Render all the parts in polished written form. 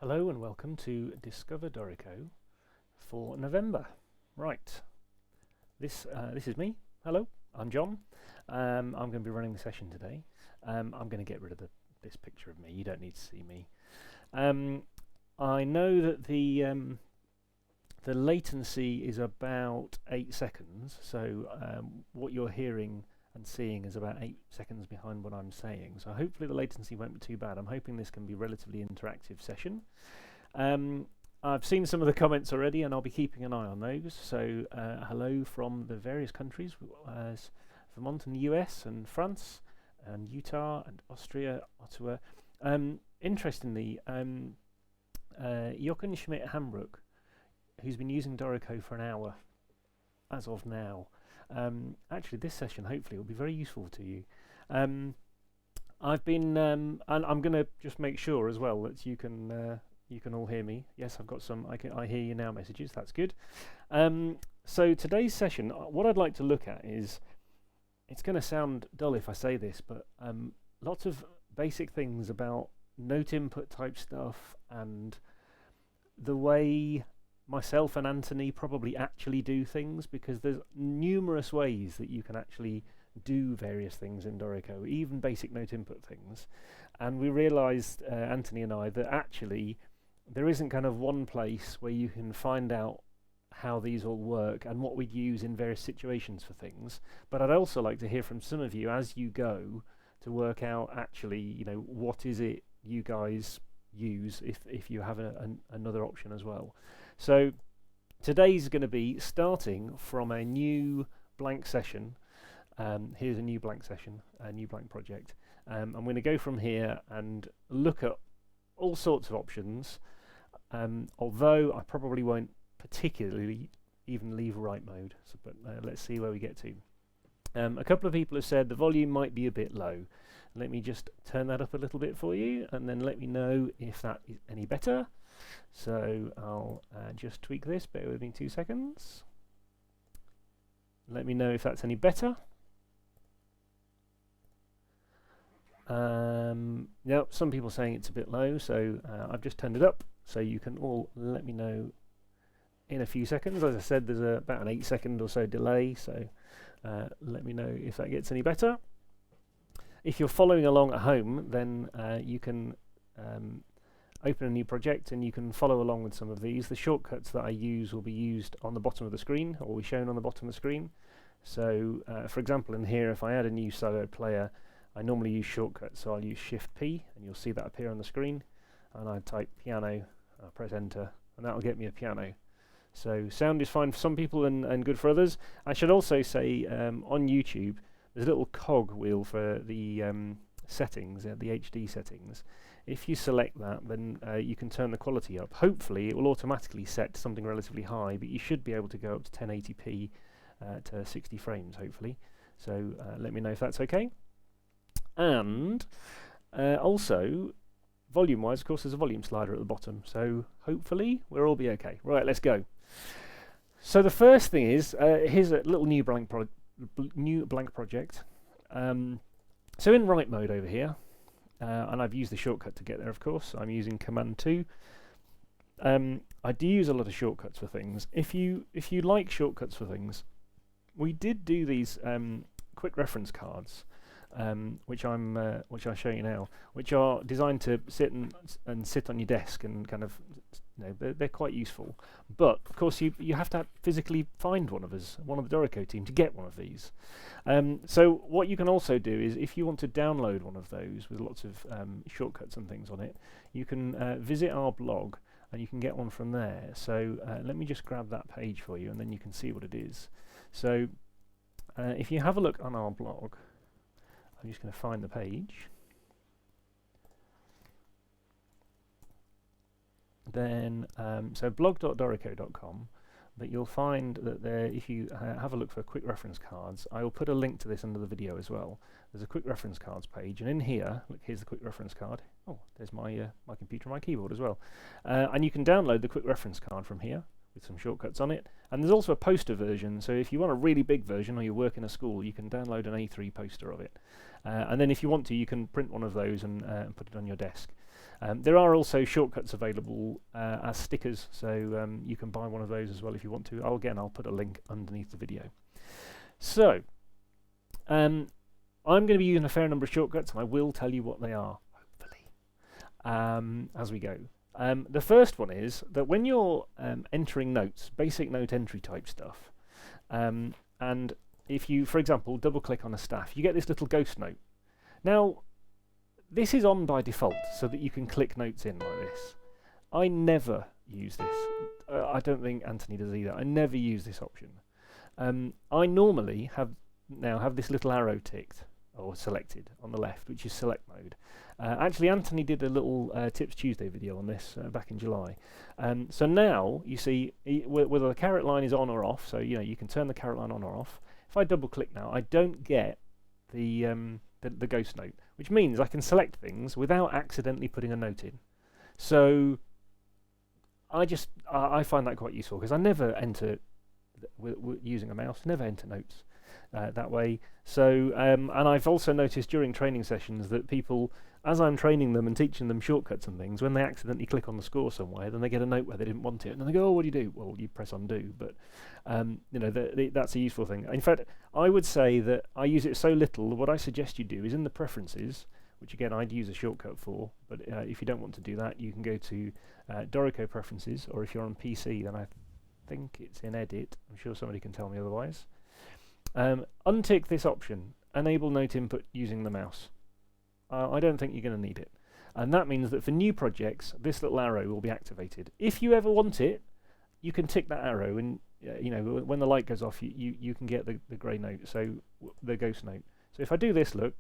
Hello and welcome to Discover Dorico for November. Right, this is me. Hello, I'm John. I'm going to be running the session today. I'm going to get rid of this picture of me. You don't need to see me. I know that the latency is about 8 seconds, so what you're hearing and seeing is about 8 seconds behind what I'm saying. So hopefully the latency won't be too bad. I'm hoping this can be a relatively interactive session. I've seen some of the comments already and I'll be keeping an eye on those. So hello from the various countries, Vermont and the US and France and Utah and Austria, Ottawa. Interestingly, Jochen Schmidt-Hambrook, who's been using Dorico for an hour as of now. Actually, this session hopefully will be very useful to you. I've been, and I'm going to just make sure as well that you can all hear me. Yes, I've got some I hear you now messages. That's good. So today's session, what I'd like to look at is, it's going to sound dull if I say this, but lots of basic things about note input type stuff and the way myself and Anthony probably actually do things, because there's numerous ways that you can actually do various things in Dorico, even basic note input things. And we realized, Anthony and I, that actually there isn't kind of one place where you can find out how these all work and what we'd use in various situations for things. But I'd also like to hear from some of you as you go to work out actually, you know, what is it you guys use if you have another option as well. So today's going to be starting from a new blank session. Here's a new blank session, a new blank project. I'm going to go from here and look at all sorts of options, although I probably won't particularly even leave write mode, so, but let's see where we get to. A couple of people have said the volume might be a bit low. Let me just turn that up a little bit for you and then let me know if that is any better. So I'll just tweak this, bear with me 2 seconds. Let me know if that's any better. Yep, some people saying it's a bit low, so I've just turned it up, so you can all let me know in a few seconds. As I said, there's about an 8 second or so delay, so let me know if that gets any better. If you're following along at home, then you can open a new project and you can follow along with some of these. The shortcuts that I use will be used on the bottom of the screen, or will be shown on the bottom of the screen. So for example, in here, if I add a new solo player, I normally use shortcuts, so I'll use Shift P and you'll see that appear on the screen, and I type piano, I'll press enter, and that'll get me a piano. So sound is fine for some people and good for others. I should also say on YouTube there's a little cog wheel for the settings, the HD settings. If you select that, then you can turn the quality up. Hopefully it will automatically set to something relatively high, but you should be able to go up to 1080p to 60 frames hopefully. So let me know if that's okay. And also, volume wise, of course, there's a volume slider at the bottom, so hopefully we'll all be okay. Right, let's go. So the first thing is, here's a little new blank project. So in write mode over here, and I've used the shortcut to get there, of course. I'm using Command 2. I do use a lot of shortcuts for things. If you like shortcuts for things, we did do these quick reference cards, which I'll show you now, which are designed to sit on your desk and kind of, you know, they're quite useful. But of course you have to physically find one of the Dorico team to get one of these. So what you can also do is, if you want to download one of those with lots of shortcuts and things on it, you can visit our blog and you can get one from there. So let me just grab that page for you and then you can see what it is. So if you have a look on our blog, I'm just going to find the page. Then, so blog.dorico.com, but you'll find that there, if you have a look for quick reference cards, I will put a link to this under the video as well. There's a quick reference cards page, and in here, look, here's the quick reference card. Oh, there's my my computer and my keyboard as well. And you can download the quick reference card from here with some shortcuts on it. And there's also a poster version, so if you want a really big version or you work in a school, you can download an A3 poster of it. And then if you want to, you can print one of those and put it on your desk. There are also shortcuts available as stickers, so you can buy one of those as well if you want to. I'll put a link underneath the video. So, I'm going to be using a fair number of shortcuts, and I will tell you what they are, hopefully, as we go. The first one is that when you're entering notes, basic note entry type stuff, and if you, for example, double-click on a staff, you get this little ghost note. Now, this is on by default, so that you can click notes in like this. I never use this. I don't think Anthony does either. I never use this option. I normally have this little arrow ticked or selected on the left, which is select mode. Actually, Anthony did a little Tips Tuesday video on this back in July. So now you see whether the caret line is on or off. So you can turn the caret line on or off. If I double click now, I don't get the ghost note, which means I can select things without accidentally putting a note in. So I find that quite useful because I never enter using a mouse, never enter notes that way. So and I've also noticed during training sessions that people, as I'm training them and teaching them shortcuts and things, when they accidentally click on the score somewhere, then they get a note where they didn't want it, and then they go, "Oh, what do you do?" Well, you press undo. But that's a useful thing. In fact, I would say that I use it so little. What I suggest you do is in the preferences, which again I'd use a shortcut for. But if you don't want to do that, you can go to Dorico preferences, or if you're on PC, then I think it's in edit. I'm sure somebody can tell me otherwise. Untick this option, enable note input using the mouse. I don't think you're going to need it, and that means that for new projects this little arrow will be activated. If you ever want it, you can tick that arrow, and when the light goes off, you can get the grey note, so the ghost note. So if I do this, look,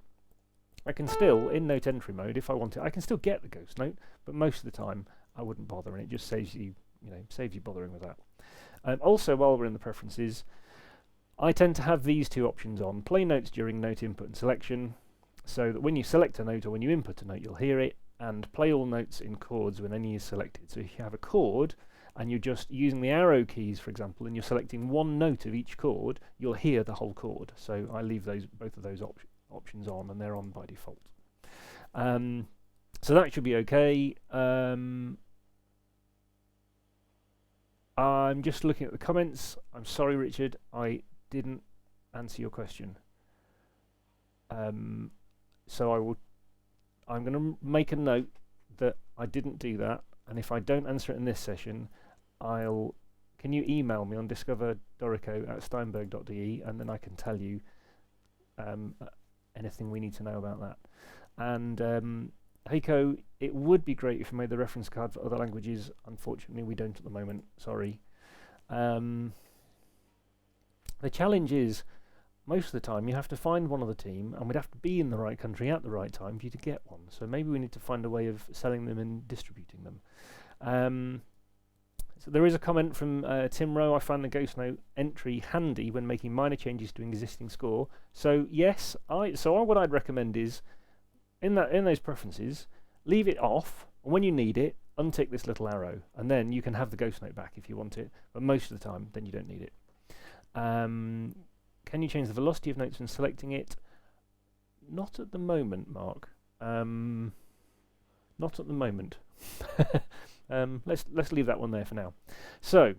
I can still, in note entry mode, if I want it, I can still get the ghost note, but most of the time I wouldn't bother, and it just saves you bothering with that. Also, while we're in the preferences, I tend to have these two options on: play notes during note input and selection, so that when you select a note or when you input a note, you'll hear it, and play all notes in chords when any is selected. So if you have a chord and you're just using the arrow keys, for example, and you're selecting one note of each chord, you'll hear the whole chord. So I leave both of those options on, and they're on by default. So that should be okay. I'm just looking at the comments. I'm sorry, Richard, I didn't answer your question. So I'm going to make a note that I didn't do that, and if I don't answer it in this session, can you email me on discoverdorico@steinberg.de, and then I can tell you anything we need to know about that. And Heiko, it would be great if you made the reference card for other languages. Unfortunately, we don't at the moment. Sorry. The challenge is, most of the time you have to find one of the team, and we'd have to be in the right country at the right time for you to get one. So maybe we need to find a way of selling them and distributing them. So there is a comment from Tim Rowe: I find the ghost note entry handy when making minor changes to an existing score. So yes, what I'd recommend is in those preferences, leave it off, and when you need it, untick this little arrow, and then you can have the ghost note back if you want it. But most of the time, then you don't need it. Can you change the velocity of notes when selecting it? Not at the moment, Mark. Not at the moment. Let's leave that one there for now. So,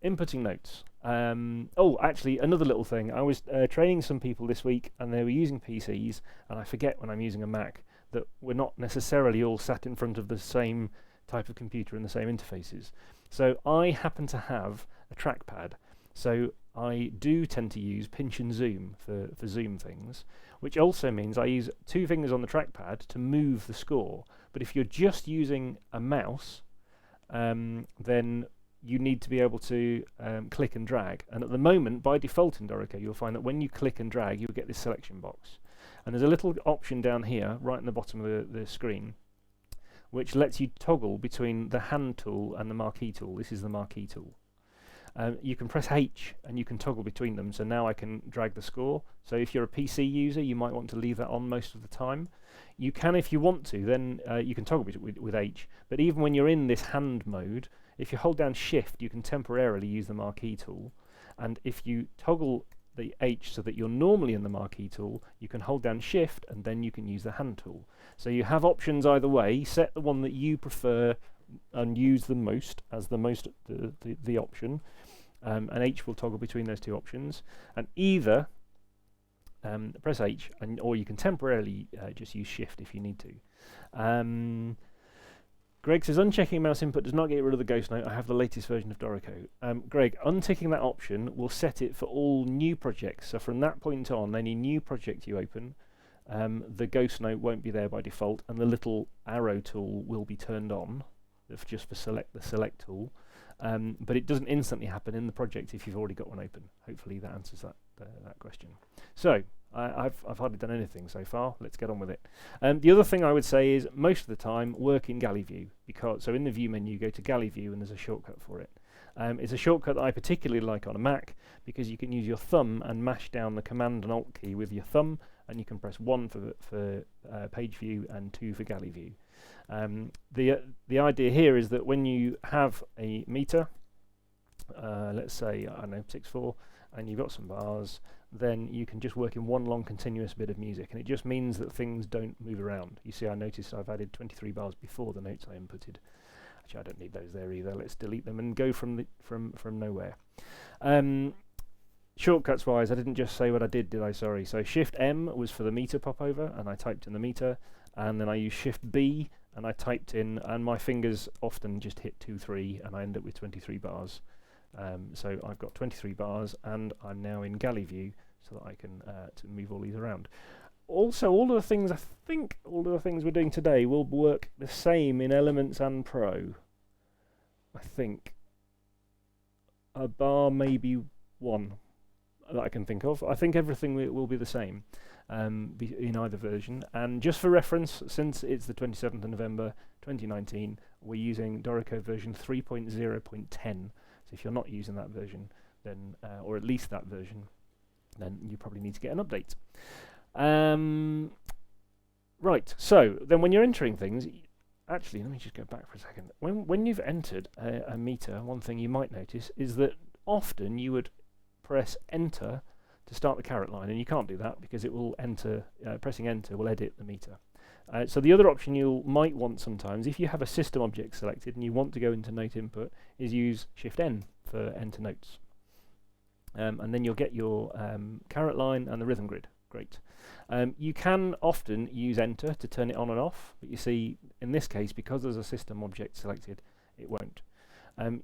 inputting notes. Actually, another little thing. I was training some people this week, and they were using PCs, and I forget when I'm using a Mac that we're not necessarily all sat in front of the same type of computer and the same interfaces. So I happen to have a trackpad. So I do tend to use pinch and zoom for zoom things, which also means I use two fingers on the trackpad to move the score. But if you're just using a mouse, then you need to be able to click and drag. And at the moment, by default in Dorico, you'll find that when you click and drag, you'll get this selection box. And there's a little option down here, right in the bottom of the screen, which lets you toggle between the hand tool and the marquee tool. This is the marquee tool. You can press H and you can toggle between them. So now I can drag the score. So if you're a PC user, you might want to leave that on most of the time. You can, if you want to, then you can toggle with H. But even when you're in this hand mode, if you hold down Shift, you can temporarily use the marquee tool. And if you toggle the H so that you're normally in the marquee tool, you can hold down Shift and then you can use the hand tool. So you have options either way. Set the one that you prefer and use the most as the option, and H will toggle between those two options, and either press H, or you can temporarily just use Shift if you need to. Greg says, unchecking mouse input does not get rid of the ghost note. I have the latest version of Dorico. Greg, unticking that option will set it for all new projects. So from that point on, any new project you open, the ghost note won't be there by default, and the little arrow tool will be turned on, just for the select tool. But it doesn't instantly happen in the project if you've already got one open. Hopefully that answers that question. So I've hardly done anything so far. Let's get on with it. The other thing I would say is most of the time work in Galley view, so in the view menu go to Galley view and there's a shortcut for it. It's a shortcut that I particularly like on a Mac because you can use your thumb and mash down the Command and Alt key with your thumb, and you can press 1 for page view and 2 for Galley view. The idea here is that when you have a meter, let's say, I don't know, 6/4, and you've got some bars, then you can just work in one long continuous bit of music, and it just means that things don't move around. You see, I noticed I've added 23 bars before the notes I inputted. Actually, I don't need those there either. Let's delete them and go from nowhere. Shortcuts wise, I didn't just say what I did I? Sorry. So Shift M was for the meter popover, and I typed in the meter, and then I used Shift B, and I typed in, and my fingers often just hit 2, 3, and I end up with 23 bars. So I've got 23 bars, and I'm now in Galley view, so that I can to move all these around. Also, all of the things we're doing today will work the same in Elements and Pro. I think a bar, maybe one that I can think of. I think everything will be the same in either version. And just for reference, since it's the 27th of November 2019, we're using Dorico version 3.0.10. So if you're not using that version, then or at least that version, then you probably need to get an update. Right, so then when you're entering things, actually, let me just go back for a second. When you've entered a meter, one thing you might notice is that often you would press Enter to start the caret line, and you can't do that because it will enter. Pressing Enter will edit the meter. So the other option you might want sometimes, if you have a system object selected and you want to go into note input, is use Shift N for Enter Notes. And then you'll get your caret line and the rhythm grid. Great. You can often use Enter to turn it on and off, but you see, in this case, because there's a system object selected, it won't.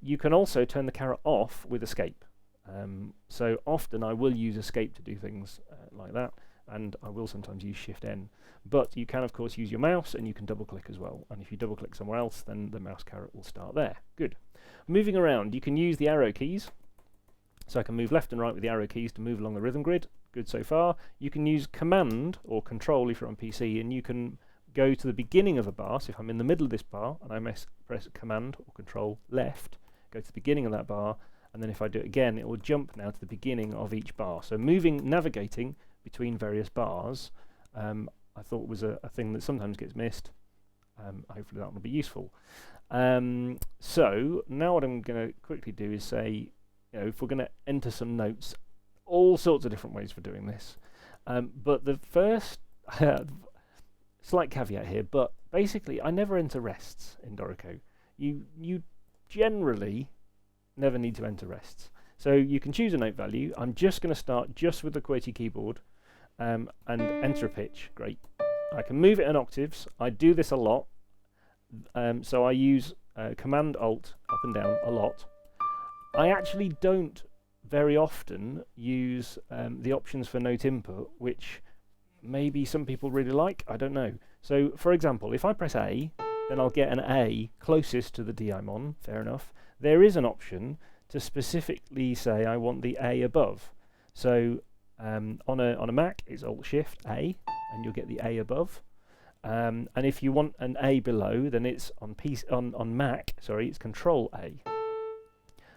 You can also turn the caret off with Escape. So often I will use Escape to do things like that, and I will sometimes use Shift N. But you can, of course, use your mouse, and you can double-click as well. And if you double-click somewhere else, then the mouse caret will start there. Good. Moving around, you can use the arrow keys. So I can move left and right with the arrow keys to move along the rhythm grid. Good so far. You can use Command or Control if you're on PC, and you can go to the beginning of a bar. So if I'm in the middle of this bar, and I press Command or Control left, go to the beginning of that bar, and then if I do it again, it will jump now to the beginning of each bar. So navigating between various bars, I thought was a thing that sometimes gets missed. Hopefully that will be useful. So now what I'm going to quickly do is say, if we're going to enter some notes, all sorts of different ways for doing this. But the first slight caveat here, but basically I never enter rests in Dorico. You generally never need to enter rests. So you can choose a note value. I'm just going to start just with the QWERTY keyboard and enter a pitch. Great. I can move it in octaves. I do this a lot. So I use Command Alt up and down a lot. I actually don't very often use the options for note input, which maybe some people really like. I don't know. So for example, if I press A, then I'll get an A closest to the D I'm on. Fair enough. There is an option to specifically say I want the A above. So on a Mac, it's Alt Shift A, and you'll get the A above. And if you want an A below, then it's on Mac. Sorry, it's Control A.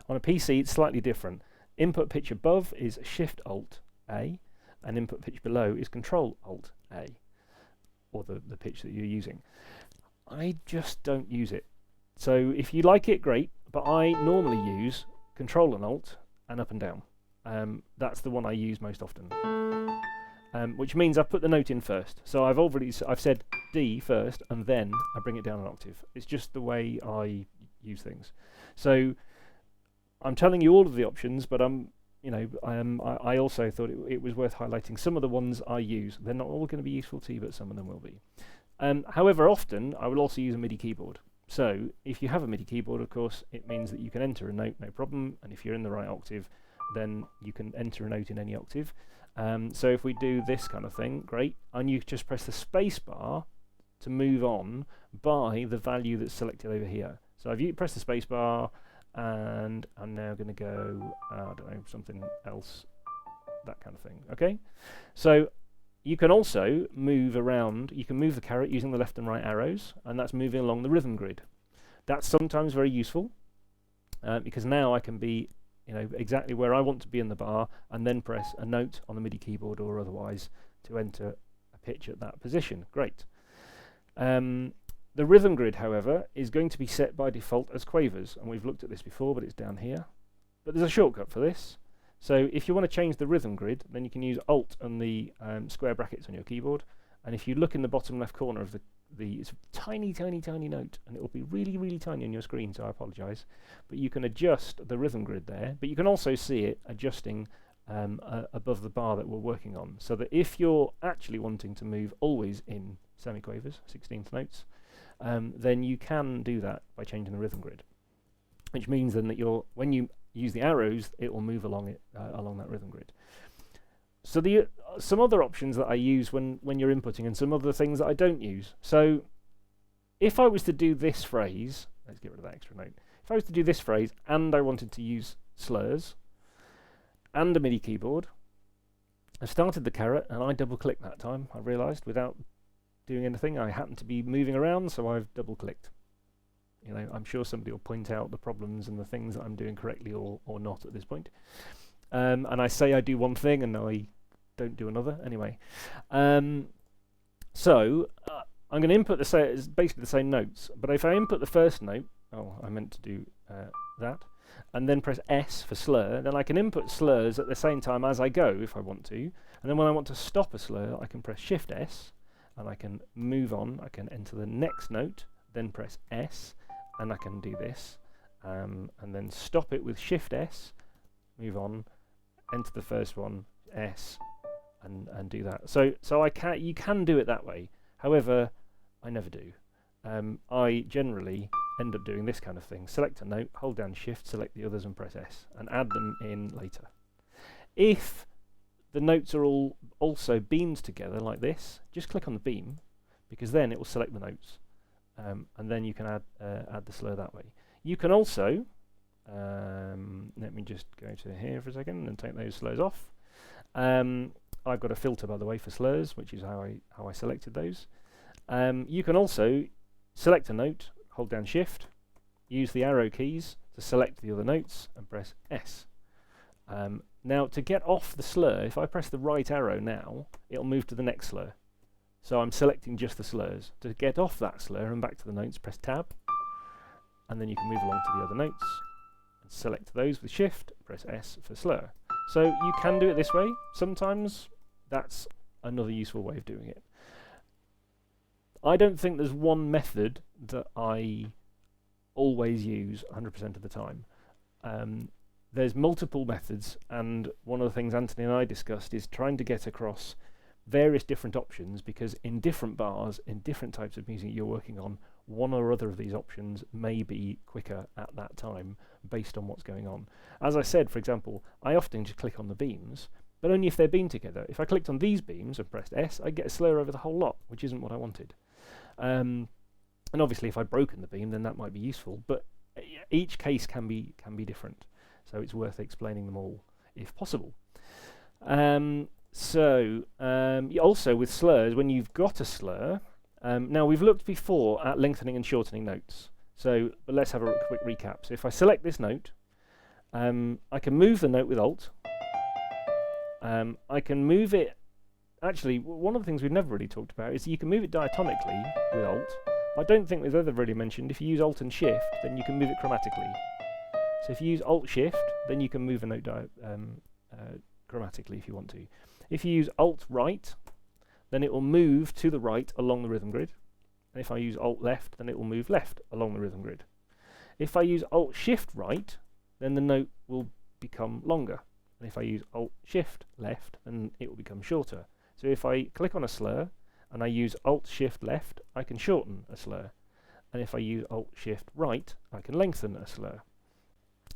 On a PC, it's slightly different. Input pitch above is Shift Alt A, and input pitch below is Control Alt A, or the pitch that you're using. I just don't use it. So if you like it, great. But I normally use Control and Alt and up and down. that's the one I use most often. Which means I've put the note in first. So I've said D first, and then I bring it down an octave. It's just the way I use things. So I'm telling you all of the options, but I also thought it was worth highlighting some of the ones I use. They're not all going to be useful to you, but some of them will be. However, often I will also use a MIDI keyboard. So if you have a MIDI keyboard, of course, it means that you can enter a note, no problem. And if you're in the right octave, then you can enter a note in any octave. So if we do this kind of thing, great. And you just press the space bar to move on by the value that's selected over here. So if you press the space bar, and I'm now going to go, I don't know, something else, that kind of thing. Okay? So you can also move around, you can move the caret using the left and right arrows, and that's moving along the rhythm grid. That's sometimes very useful, because now I can be exactly where I want to be in the bar, and then press a note on the MIDI keyboard or otherwise to enter a pitch at that position. Great. The rhythm grid, however, is going to be set by default as quavers, and we've looked at this before, but it's down here. But there's a shortcut for this. So if you want to change the rhythm grid, then you can use Alt and the square brackets on your keyboard. And if you look in the bottom left corner of it's a tiny, tiny, tiny note, and it will be really, really tiny on your screen, so I apologise. But you can adjust the rhythm grid there, but you can also see it adjusting above the bar that we're working on, so that if you're actually wanting to move always in semiquavers, 16th notes, then you can do that by changing the rhythm grid, which means then that when you use the arrows, it will move along that rhythm grid. So some other options that I use when you're inputting, and some other things that I don't use. So if I was to do this phrase, let's get rid of that extra note. If I was to do this phrase and I wanted to use slurs and a MIDI keyboard, I started the caret and I double clicked that time. I realised without doing anything, I happened to be moving around, so I've double clicked. I'm sure somebody will point out the problems and the things that I'm doing correctly or not at this point. And I say I do one thing and I don't do another. Anyway, so I'm going to input basically the same notes, but if I input the first note, I meant to do that, and then press S for slur, then I can input slurs at the same time as I go if I want to, and then when I want to stop a slur, I can press Shift S, and I can move on. I can enter the next note, then press S, and I can do this, and then stop it with Shift S, move on, enter the first one, S, and do that. So you can do it that way. However, I never do. I generally end up doing this kind of thing. Select a note, hold down Shift, select the others and press S, and add them in later. If the notes are all also beamed together like this, just click on the beam, because then it will select the notes, and then you can add the slur that way. You can also, let me just go to here for a second and take those slurs off. I've got a filter, by the way, for slurs, which is how I selected those. You can also select a note, hold down Shift, use the arrow keys to select the other notes, and press S. Now, to get off the slur, if I press the right arrow now, it'll move to the next slur. So I'm selecting just the slurs. To get off that slur and back to the notes, press Tab, and then you can move along to the other notes. And select those with Shift, press S for slur. So you can do it this way. Sometimes that's another useful way of doing it. I don't think there's one method that I always use 100% of the time. There's multiple methods, and one of the things Anthony and I discussed is trying to get across various different options, because in different bars, in different types of music you're working on, one or other of these options may be quicker at that time based on what's going on. As I said, for example, I often just click on the beams, but only if they're beamed together. If I clicked on these beams and pressed S, I'd get a slur over the whole lot, which isn't what I wanted. And obviously if I'd broken the beam, then that might be useful, but each case can be different. So it's worth explaining them all, if possible. Also with slurs, when you've got a slur, now we've looked before at lengthening and shortening notes. But let's have a quick recap. So if I select this note, I can move the note with Alt. I can move it. Actually, one of the things we've never really talked about is you can move it diatonically with Alt. I don't think we've ever really mentioned if you use Alt and Shift, then you can move it chromatically. So if you use Alt Shift, then you can move a note grammatically if you want to. If you use Alt right, then it will move to the right along the rhythm grid. And if I use Alt left, then it will move left along the rhythm grid. If I use Alt Shift right, then the note will become longer. And if I use Alt Shift left, then it will become shorter. So if I click on a slur and I use Alt Shift left, I can shorten a slur. And if I use Alt Shift right, I can lengthen a slur.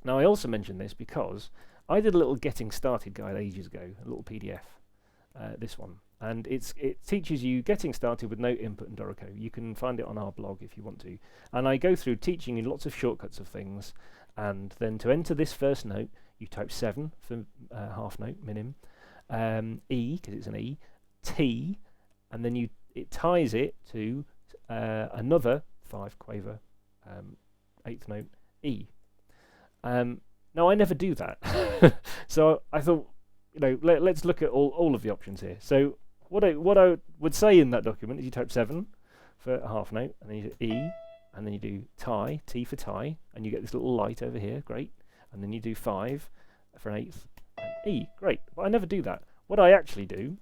Now I also mention this because I did a little getting started guide ages ago, a little PDF, this one. And it teaches you getting started with note input in Dorico. You can find it on our blog if you want to. And I go through teaching you lots of shortcuts of things. And then to enter this first note, you type 7 for half note, minim, E, because it's an E, T, and then it ties it to another 5 quaver, 8th note, E. Now I never do that. So I thought, let's look at all of the options here. So what I would say in that document is you type 7 for a half note, and then you do E, and then you do tie, T for tie, and you get this little light over here, great. And then you do 5 for an 8th, and E, great. But I never do that. What I actually do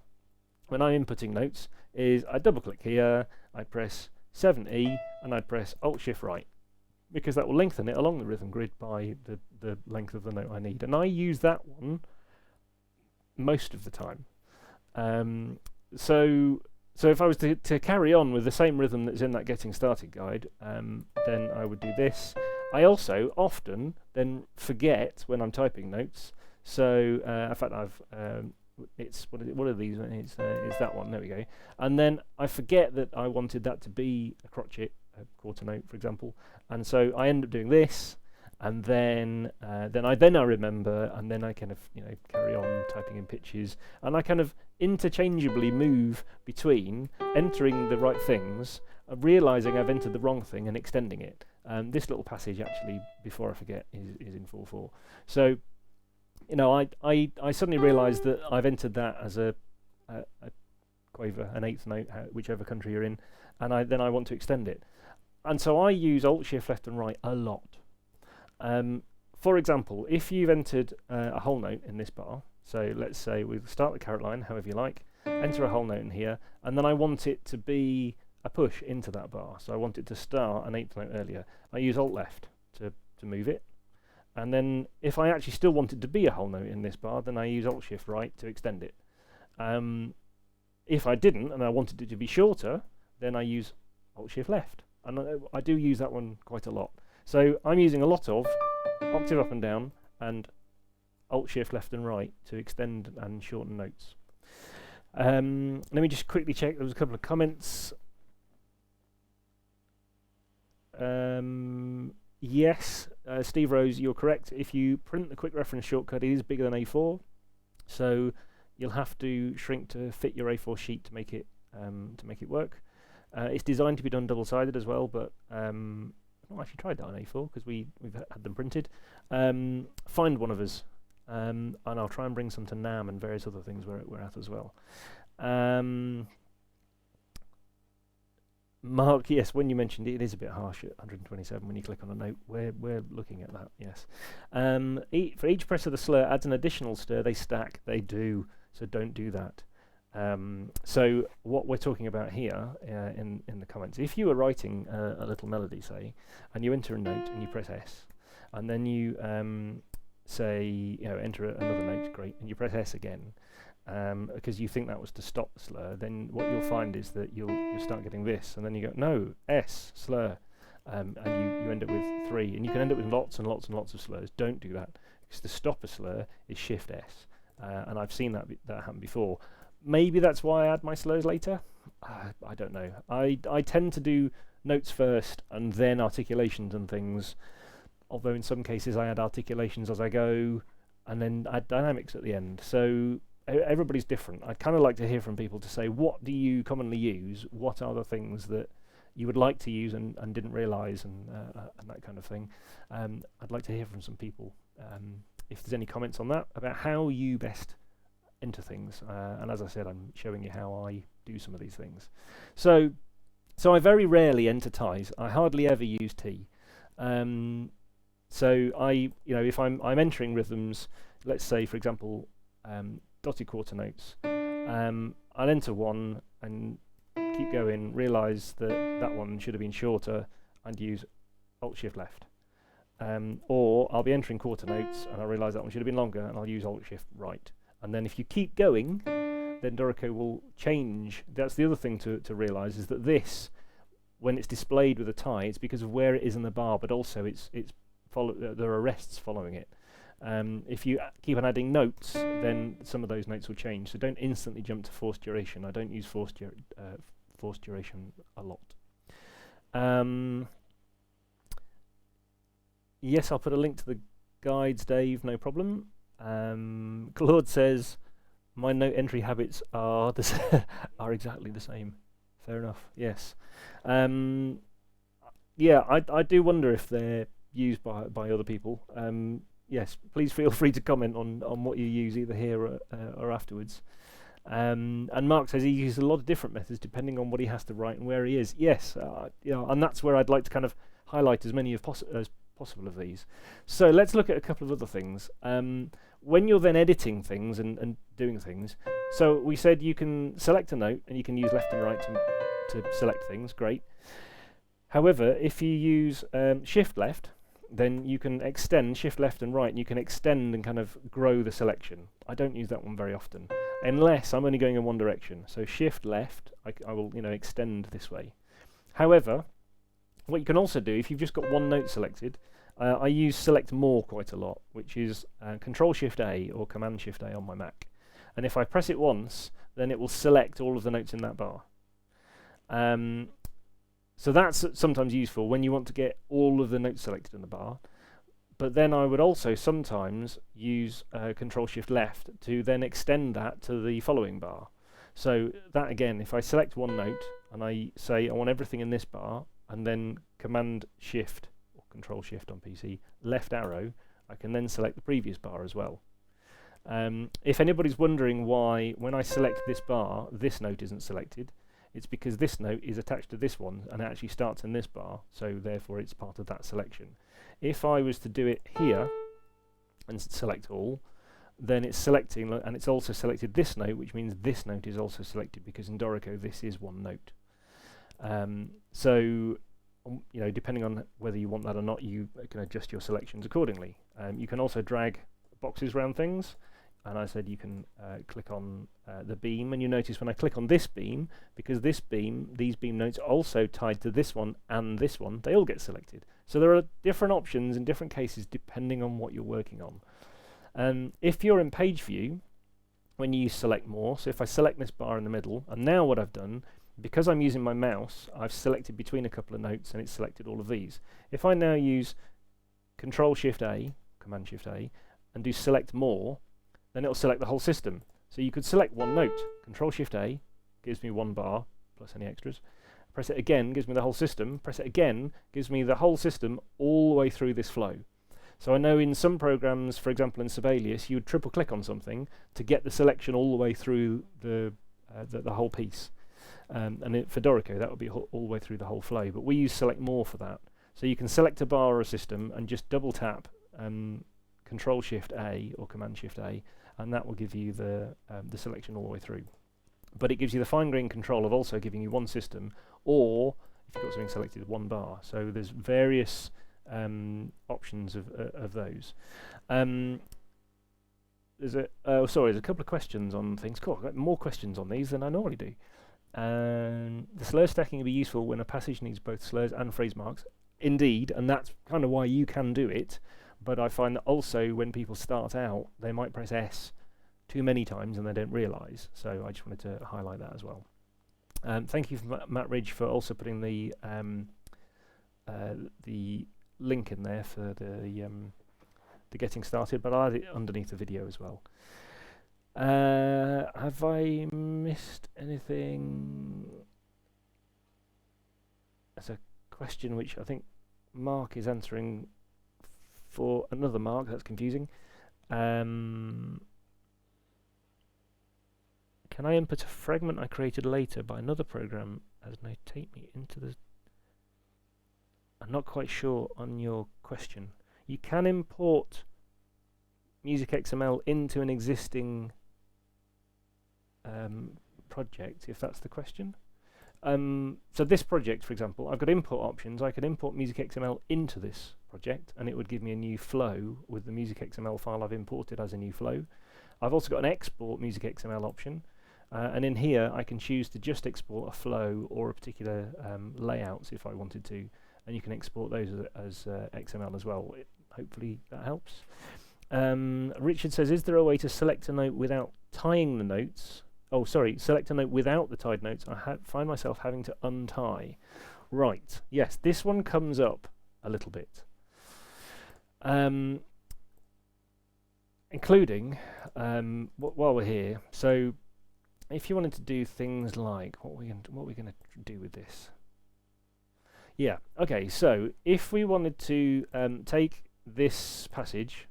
when I'm inputting notes is I double click here, I press 7E, and I press Alt Shift right, because that will lengthen it along the rhythm grid by the length of the note I need. And I use that one most of the time. So if I was to carry on with the same rhythm that's in that getting started guide, then I would do this. I also often then forget when I'm typing notes. So in fact, it's what are these? It's that one. There we go. And then I forget that I wanted that to be a crotchet, a quarter note, for example. And so I end up doing this, and then I remember, and then I kind of carry on typing in pitches, and I kind of interchangeably move between entering the right things, realizing I've entered the wrong thing, and extending it. This little passage actually, before I forget, is in 4/4. So I suddenly realised that I've entered that as a quaver, an 8th note, whichever country you're in, and then I want to extend it. And so I use Alt Shift left and right a lot. For example, if you've entered a whole note in this bar, so let's say we start the caret line, however you like, enter a whole note in here, and then I want it to be a push into that bar, so I want it to start an 8th note earlier. I use Alt left to move it, and then if I actually still want it to be a whole note in this bar, then I use Alt Shift right to extend it. If I didn't and I wanted it to be shorter, then I use Alt Shift left, and I do use that one quite a lot. So I'm using a lot of octave up and down and Alt Shift left and right to extend and shorten notes. Let me just quickly check. There was a couple of comments. Yes, Steve Rose, you're correct. If you print the quick reference shortcut, it is bigger than A4, so you'll have to shrink to fit your A4 sheet to make it work. It's designed to be done double-sided as well, but I've not actually tried that on A4 because we've had them printed. Find one of us, and I'll try and bring some to NAM and various other things we're at as well. Mark, yes, when you mentioned it, it is a bit harsh at 127 when you click on a note. We're looking at that, yes. For each press of the slur adds an additional stir. They stack, they do, so don't do that. So what we're talking about here in the comments, if you were writing a little melody, say, and you enter a note and you press S, and then you say, enter another note, great, and you press S again, because you think that was to stop the slur, then what you'll find is that you'll start getting this, and then you go, no, S, slur, and you end up with 3, and you can end up with lots and lots and lots of slurs. Don't do that, because to stop a slur is Shift S, and I've seen that happen before. Maybe that's why I add my slurs later. I don't know. I tend to do notes first and then articulations and things, although in some cases I add articulations as I go and then add dynamics at the end. So everybody's different. I'd kind of like to hear from people to say, what do you commonly use? What are the things that you would like to use and didn't realise, and that kind of thing. I'd like to hear from some people if there's any comments on that, about how you best enter things, and as I said, I'm showing you how I do some of these things. So I very rarely enter ties. I hardly ever use T. So if I'm entering rhythms, let's say for example dotted quarter notes. I'll enter one and keep going, realise that that one should have been shorter, and use Alt-Shift left. Or I'll be entering quarter notes and I'll realise that one should have been longer, and I'll use Alt-Shift right. And then if you keep going, then Dorico will change. That's the other thing to realise, is that this, when it's displayed with a tie, it's because of where it is in the bar, but also there are rests following it. If you keep on adding notes, then some of those notes will change. So don't instantly jump to forced duration. I don't use forced duration a lot. Yes, I'll put a link to the guides, Dave, no problem. Claude says, my note entry habits are are exactly the same. Fair enough, yes. Yeah, I do wonder if they're used by other people. Yes, please feel free to comment on what you use, either here or afterwards. And Mark says he uses a lot of different methods depending on what he has to write and where he is. Yes, and that's where I'd like to kind of highlight as many as possible of these. So let's look at a couple of other things. When you're then editing things and doing things, so we said you can select a note and you can use left and right to select things, great. However, if you use Shift left, then you can extend Shift left and right, and you can extend and kind of grow the selection. I don't use that one very often, unless I'm only going in one direction. So Shift left, I will extend this way. However, what you can also do, if you've just got one note selected, I use Select More quite a lot, which is Ctrl Shift A or Command Shift A on my Mac. And if I press it once, then it will select all of the notes in that bar. So that's sometimes useful when you want to get all of the notes selected in the bar. But then I would also sometimes use Ctrl Shift left to then extend that to the following bar. So that again, if I select one note and I say I want everything in this bar, and then Command Shift or Control Shift on PC, left arrow, I can then select the previous bar as well. If anybody's wondering why when I select this bar, this note isn't selected, it's because this note is attached to this one and it actually starts in this bar, so therefore it's part of that selection. If I was to do it here and select all, then it's selecting, and it's also selected this note, which means this note is also selected, because in Dorico this is one note. So depending on whether you want that or not, you can adjust your selections accordingly. You can also drag boxes around things, and I said you can click on the beam, and you notice when I click on this beam, because these beam notes are also tied to this one and this one, they all get selected. So there are different options in different cases depending on what you're working on. If you're in page view, when you select more, so if I select this bar in the middle, and now what I've done, because I'm using my mouse, I've selected between a couple of notes and it's selected all of these. If I now use Control Shift A, Command Shift A, and do select more, then it'll select the whole system. So you could select one note, Control Shift A, gives me one bar, plus any extras. Press it again, gives me the whole system. Press it again, gives me the whole system all the way through this flow. So I know in some programs, for example in Sibelius, you would triple click on something to get the selection all the way through the whole piece. And for Dorico, that would be all the way through the whole flow. But we use Select More for that. So you can select a bar or a system and just double tap Control Shift A or Command Shift A, and that will give you the selection all the way through. But it gives you the fine-grained control of also giving you one system, or if you've got something selected, one bar. So there's various options of those. There's a couple of questions on things. Cool, I've got more questions on these than I normally do. The slur stacking will be useful when a passage needs both slurs and phrase marks. Indeed, and that's kind of why you can do it. But I find that also when people start out, they might press S too many times and they don't realise. So I just wanted to highlight that as well. Thank you, Matt Ridge, for also putting the link in there for the getting started. But I'll add it underneath the video as well. Have I missed anything? That's a question which I think Mark is answering for another Mark. That's confusing. Can I input a fragment I created later by another program as notate me into the... I'm not quite sure on your question. You can import Music XML into an existing project, if that's the question. So this project, for example, I've got import options. I could import Music XML into this project, and it would give me a new flow with the Music XML file I've imported as a new flow. I've also got an export Music XML option, and in here I can choose to just export a flow or a particular layouts if I wanted to, and you can export those as XML as well. Hopefully that helps. Richard says, is there a way to select a note without tying the notes? Oh, sorry, select a note without the tied notes. I find myself having to untie. Right, yes, this one comes up a little bit. Including, while we're here, so if you wanted to do things like, what are we going to do with this? Yeah, okay, so if we wanted to take this passage,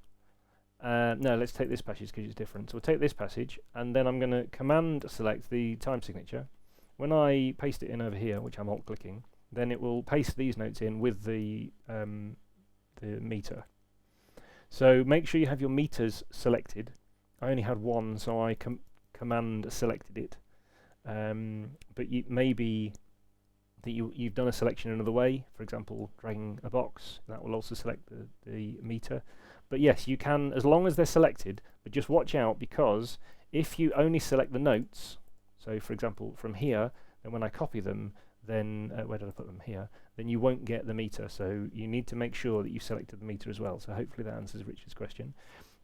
no, let's take this passage because it's different. So we'll take this passage, and then I'm going to command select the time signature. When I paste it in over here, which I'm alt-clicking, then it will paste these notes in with the meter. So make sure you have your meters selected. I only had one, so I command selected it. But maybe that you've done a selection another way. For example, dragging a box, that will also select the meter. But yes, you can, as long as they're selected, but just watch out, because if you only select the notes, so for example from here, then when I copy them, then, where did I put them? Here, then you won't get the meter, so you need to make sure that you selected the meter as well. So hopefully that answers Richard's question.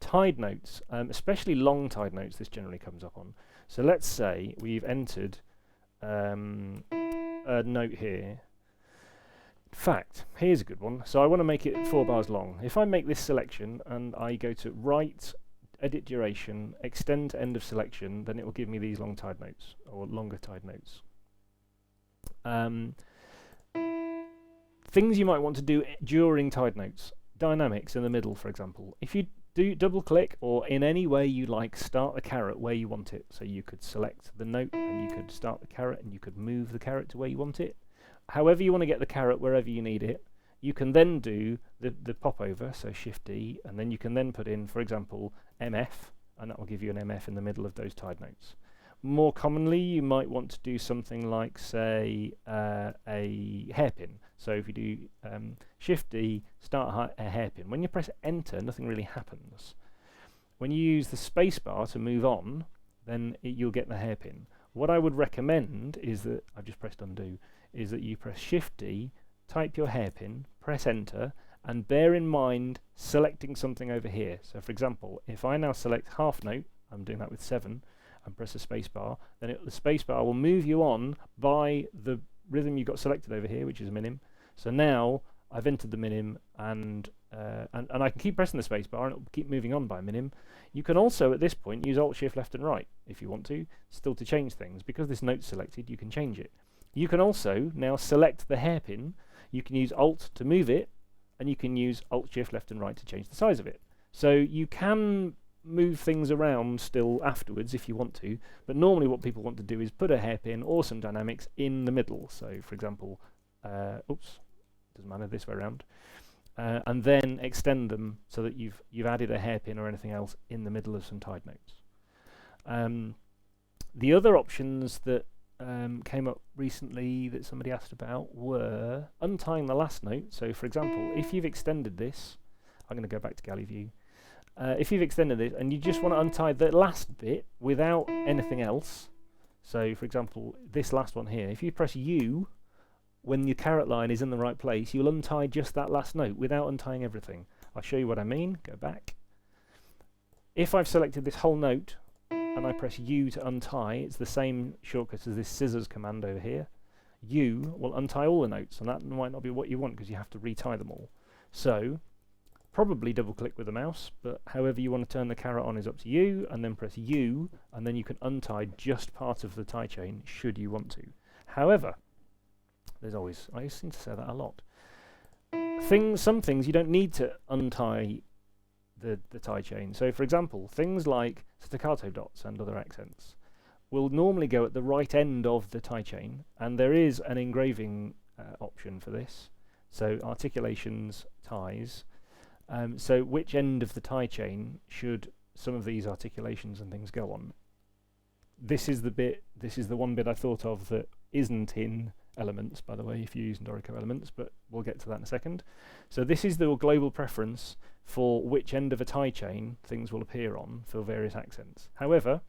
Tied notes, especially long tied notes, this generally comes up on. So let's say we've entered a note here. In fact, here's a good one. So I want to make it 4 bars long. If I make this selection and I go to Write, Edit Duration, Extend to End of Selection, then it will give me these long tied notes, or longer tied notes. Things you might want to do during tied notes. Dynamics in the middle, for example. If you do double click, or in any way you like, start the caret where you want it. So you could select the note, and you could start the caret, and you could move the caret to where you want it. However you want to get the caret, wherever you need it, you can then do the popover, so Shift D, and then you can then put in, for example, MF, and that will give you an MF in the middle of those tied notes. More commonly, you might want to do something like, say, a hairpin. So if you do Shift D, start a hairpin. When you press Enter, nothing really happens. When you use the spacebar to move on, then you'll get the hairpin. What I would recommend is that, I've just pressed undo, is that you press Shift D, type your hairpin, press Enter, and bear in mind selecting something over here. So for example, if I now select half note, I'm doing that with 7, and press the spacebar, then the spacebar will move you on by the rhythm you got selected over here, which is a minim. So now I've entered the minim, and I can keep pressing the spacebar and it will keep moving on by minim. You can also at this point use Alt Shift left and right if you want to, still to change things. Because this note's selected, you can change it. You can also now select the hairpin. You can use Alt to move it, and you can use Alt Shift left and right to change the size of it. So you can move things around still afterwards if you want to, but normally what people want to do is put a hairpin or some dynamics in the middle. So for example, oops, doesn't matter, this way around, and then extend them so that you've added a hairpin or anything else in the middle of some tied notes. The other options that came up recently that somebody asked about were untying the last note. So for example, if you've extended this, I'm going to go back to Galley view. If you've extended it and you just want to untie the last bit without anything else, so for example this last one here, if you press U when your caret line is in the right place, you'll untie just that last note without untying everything. I'll show you what I mean. Go back. If I've selected this whole note and I press U to untie, it's the same shortcut as this scissors command over here. U will untie all the notes, and that might not be what you want because you have to retie them all. So probably double click with the mouse, but however you want to turn the caret on is up to you, and then press U, and then you can untie just part of the tie chain should you want to. However, there's always, I seem to say that a lot, some things you don't need to untie the tie chain. So for example, things like staccato dots and other accents will normally go at the right end of the tie chain, and there is an engraving option for this. So articulations, ties, So which end of the tie chain should some of these articulations and things go on? This is the one bit I thought of that isn't in Elements, by the way, if you're using Dorico Elements, but we'll get to that in a second. So this is the global preference for which end of a tie chain things will appear on for various accents. However,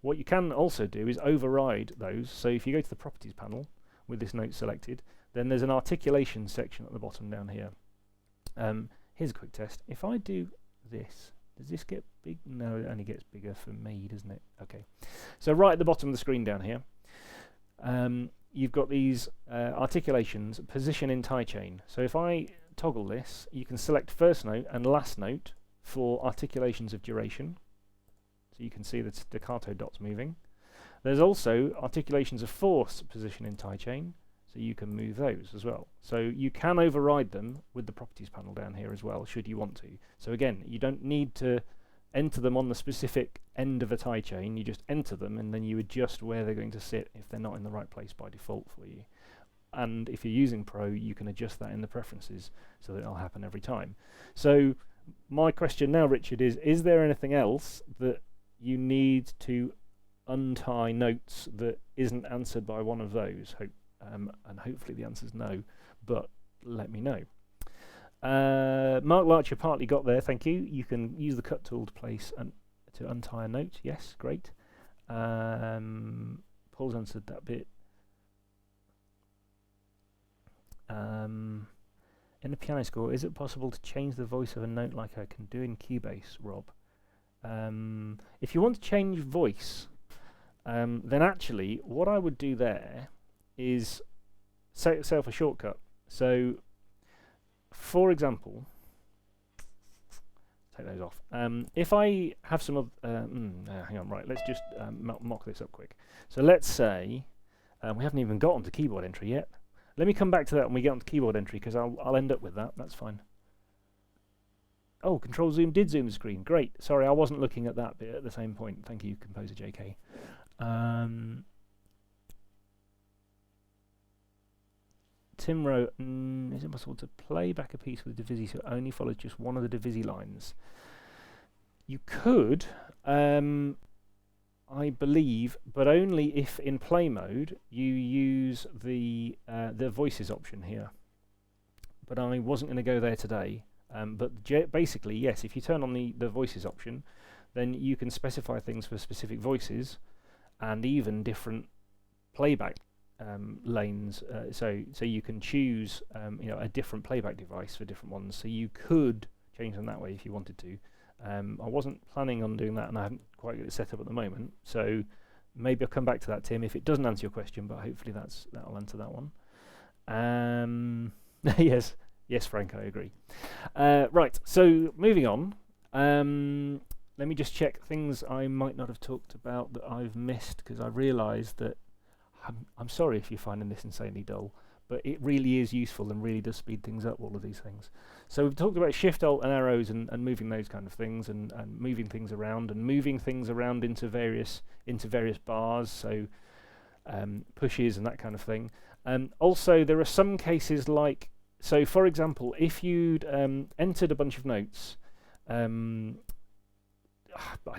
what you can also do is override those. So if you go to the Properties panel with this note selected, then there's an articulation section at the bottom down here. Here's a quick test. If I do this, does this get big? No, it only gets bigger for me, doesn't it? Okay. So right at the bottom of the screen down here, you've got these articulations, position in tie chain. So if I toggle this, you can select first note and last note for articulations of duration. So you can see the staccato dots moving. There's also articulations of force, position in tie chain. So you can move those as well. So you can override them with the Properties panel down here as well, should you want to. So again, you don't need to enter them on the specific end of a tie chain. You just enter them and then you adjust where they're going to sit if they're not in the right place by default for you. And if you're using Pro, you can adjust that in the preferences so that it'll happen every time. So my question now, Richard, is there anything else that you need to untie notes that isn't answered by one of those? And hopefully the answer is no, but let me know. Mark Larcher partly got there, thank you. You can use the cut tool to place and to untie a note. Yes, great. Paul's answered that bit. In the piano score, is it possible to change the voice of a note like I can do in Cubase, Rob? If you want to change voice, then actually what I would do there is set yourself a shortcut. So, for example, take those off. If I have some of, hang on, right, let's just mock this up quick. So let's say, we haven't even got onto keyboard entry yet. Let me come back to that when we get onto keyboard entry, because I'll end up with that, that's fine. Oh, Control Zoom did zoom the screen, great. Sorry, I wasn't looking at that bit at the same point. Thank you, Composer JK. Tim wrote, is it possible to play back a piece with a divisi so it only follows just one of the divisi lines? You could, I believe, but only if in play mode you use the voices option here. But I wasn't going to go there today. But basically, yes, if you turn on the voices option, then you can specify things for specific voices and even different playback lanes. So you can choose a different playback device for different ones. So you could change them that way if you wanted to. I wasn't planning on doing that, and I haven't quite got it set up at the moment. So maybe I'll come back to that, Tim, if it doesn't answer your question. But hopefully that'll answer that one. Yes, Frank, I agree. Right, so moving on. Let me just check things I might not have talked about that I've missed, because I realised that I'm sorry if you're finding this insanely dull, but it really is useful and really does speed things up, all of these things. So we've talked about Shift, Alt and arrows and moving those kind of things and moving things around into various bars, so pushes and that kind of thing. Also, there are some cases like, so for example, if you'd entered a bunch of notes, I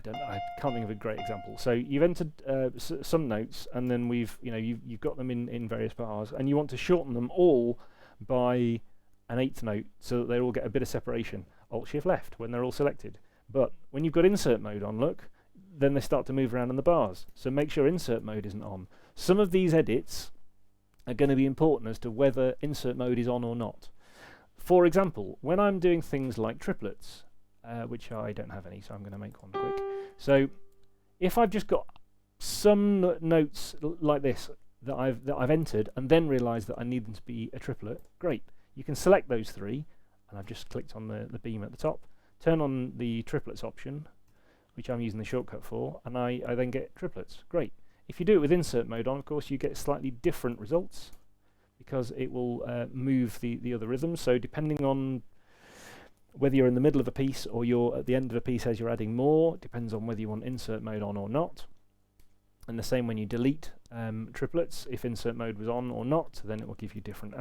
can't think of a great example. So you've entered some notes, and then you've got them in various bars, and you want to shorten them all by an eighth note so that they all get a bit of separation. Alt Shift Left when they're all selected. But when you've got insert mode on, look, then they start to move around in the bars. So make sure insert mode isn't on. Some of these edits are going to be important as to whether insert mode is on or not. For example, when I'm doing things like triplets, which I don't have any, so I'm going to make one quick. So if I've just got some notes like this that I've entered and then realised that I need them to be a triplet, great. You can select those three, and I've just clicked on the beam at the top, turn on the triplets option, which I'm using the shortcut for, and I then get triplets. Great. If you do it with insert mode on, of course, you get slightly different results because it will move the other rhythms. So depending on whether you're in the middle of a piece or you're at the end of a piece as you're adding more, depends on whether you want insert mode on or not. And the same when you delete triplets, if insert mode was on or not, then it will give you different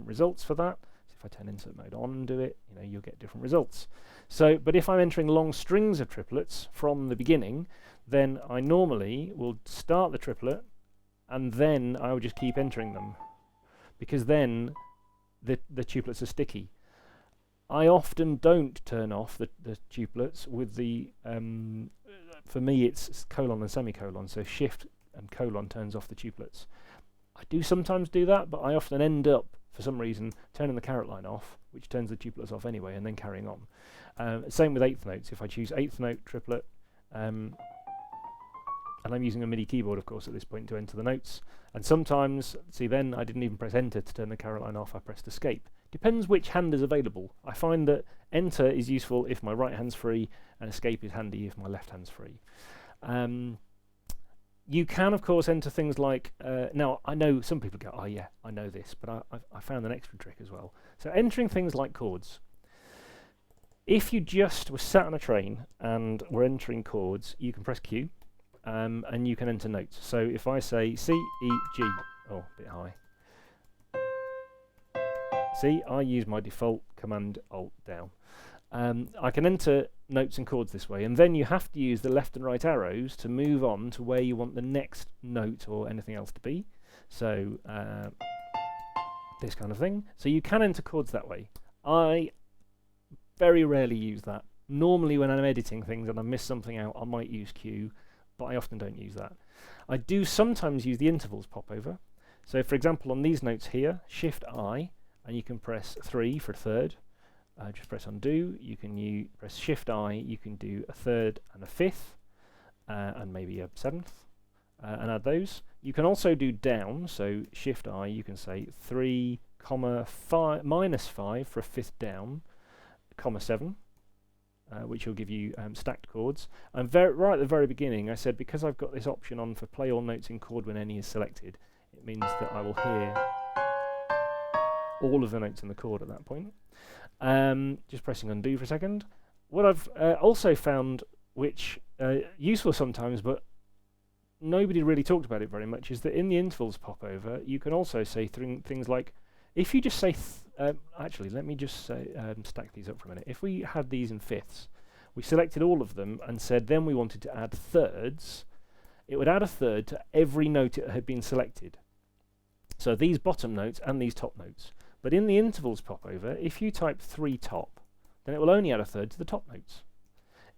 results for that. So If I turn insert mode on and do it, you know, you'll get different results. So, but if I'm entering long strings of triplets from the beginning, then I normally will start the triplet and then I will just keep entering them, because then the tuplets are sticky. I often don't turn off the tuplets with the, for me it's colon and semicolon, so shift and colon turns off the tuplets. I do sometimes do that, but I often end up, for some reason, turning the caret line off, which turns the tuplets off anyway, and then carrying on. Same with eighth notes. If I choose eighth note triplet, and I'm using a MIDI keyboard, of course, at this point to enter the notes, and sometimes, see then, I didn't even press enter to turn the caret line off, I pressed escape. Depends which hand is available. I find that enter is useful if my right hand's free, and escape is handy if my left hand's free. You can, of course, enter things like, now I know some people go, oh yeah, I know this, but I found an extra trick as well. So entering things like chords. If you just were sat on a train and were entering chords, you can press Q, and you can enter notes. So if I say C, E, G, oh, a bit high. See, I use my default Command Alt down. I can enter notes and chords this way, and then you have to use the left and right arrows to move on to where you want the next note or anything else to be. So this kind of thing. So you can enter chords that way. I very rarely use that. Normally when I'm editing things and I miss something out, I might use Q, but I often don't use that. I do sometimes use the intervals popover. So for example, on these notes here, Shift I, and you can press 3 for a third. Just press undo. You can press Shift I. You can do a third and a fifth, and maybe a seventh, and add those. You can also do down. So Shift I. You can say 3, minus 5 for a fifth down, comma 7, which will give you stacked chords. And right at the very beginning, I said because I've got this option on for play all notes in chord when any is selected, it means that I will hear all of the notes in the chord at that point. Just pressing undo for a second. What I've also found, which useful sometimes, but nobody really talked about it very much, is that in the intervals popover, you can also say things like, if you just say, actually, let me just say, stack these up for a minute. If we had these in fifths, we selected all of them and said then we wanted to add thirds, it would add a third to every note it had been selected. So these bottom notes and these top notes. But in the intervals popover, if you type 3 top, then it will only add a third to the top notes.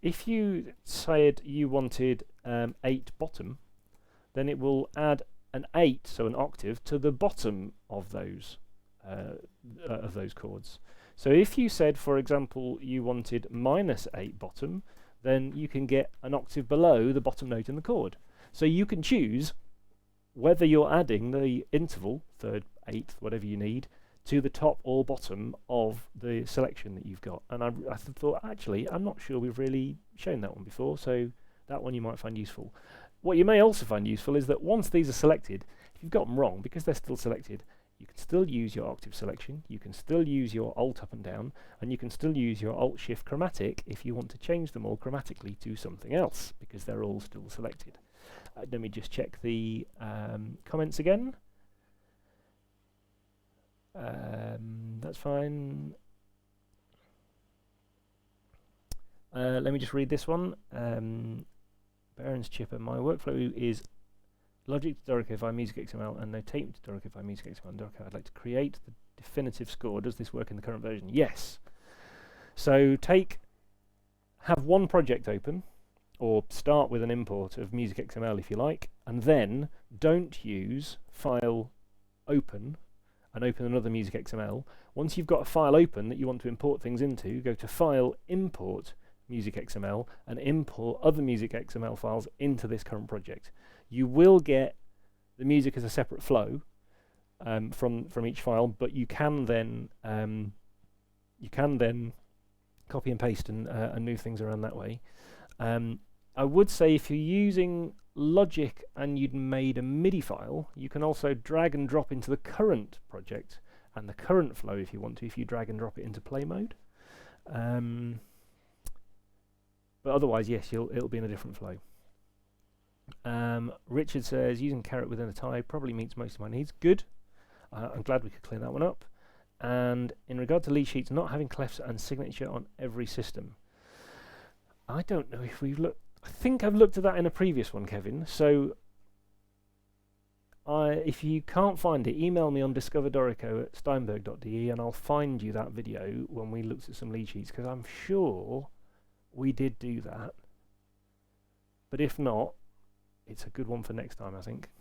If you said you wanted 8 bottom, then it will add an 8, so an octave, to the bottom of those chords. So if you said, for example, you wanted minus 8 bottom, then you can get an octave below the bottom note in the chord. So you can choose whether you're adding the interval, third, eighth, whatever you need, to the top or bottom of the selection that you've got. And I thought, actually, I'm not sure we've really shown that one before, so that one you might find useful. What you may also find useful is that once these are selected, if you've got them wrong, because they're still selected, you can still use your octave selection, you can still use your Alt up and down, and you can still use your Alt Shift chromatic if you want to change them all chromatically to something else, because they're all still selected. Let me just check the comments again. That's fine. Let me just read this one. Baron's Chipper. My workflow is Logic to Dorico via Music XML and Notate to Dorico via Music XML and Dorico. I'd like to create the definitive score. Does this work in the current version? Yes. So have one project open, or start with an import of Music XML if you like, and then don't use File Open and open another Music XML. Once you've got a file open that you want to import things into, go to File, Import Music XML, and import other Music XML files into this current project. You will get the music as a separate flow from each file, but you can then copy and paste and move things around that way. I would say if you're using Logic and you'd made a MIDI file, you can also drag and drop into the current project and the current flow if you want to, if you drag and drop it into play mode. But otherwise, yes, it'll be in a different flow. Richard says, using caret within a tie probably meets most of my needs. Good. I'm glad we could clear that one up. And And in regard to lead sheets, not having clefs and signature on every system. I don't know if we've looked. I think I've looked at that in a previous one, Kevin. So if you can't find it, email me on discoverdorico@steinberg.de and I'll find you that video when we looked at some lead sheets, because I'm sure we did do that. But if not, it's a good one for next time, I think.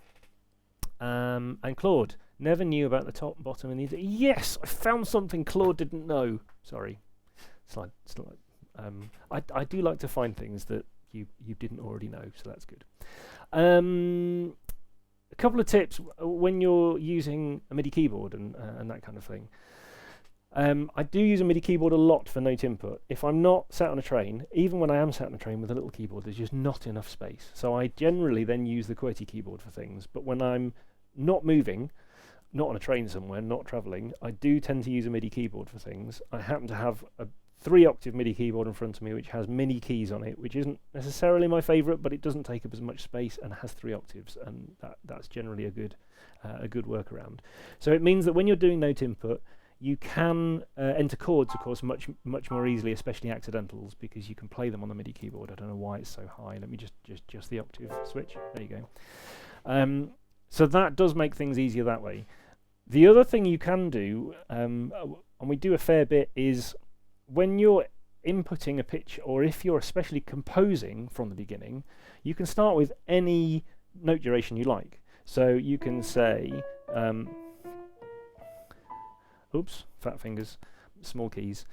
And Claude, never knew about the top, bottom, and these. Yes, I found something Claude didn't know. Sorry. Slide. I do like to find things that you didn't already know, so that's good. A couple of tips when you're using a MIDI keyboard and that kind of thing. I do use a MIDI keyboard a lot for note input. If I'm not sat on a train, even when I am sat on a train with a little keyboard, there's just not enough space. So I generally then use the QWERTY keyboard for things. But when I'm not moving, not on a train somewhere, not travelling, I do tend to use a MIDI keyboard for things. I happen to have a 3-octave MIDI keyboard in front of me which has mini keys on it, which isn't necessarily my favourite, but it doesn't take up as much space and has 3 octaves, and that's generally a good workaround. So it means that when you're doing note input, you can enter chords, of course, much more easily, especially accidentals, because you can play them on the MIDI keyboard. I don't know why it's so high. Let me just the octave switch. There you go. So that does make things easier that way. The other thing you can do, and we do a fair bit, is when you're inputting a pitch, or if you're especially composing from the beginning, you can start with any note duration you like. So you can say, oops, fat fingers, small keys.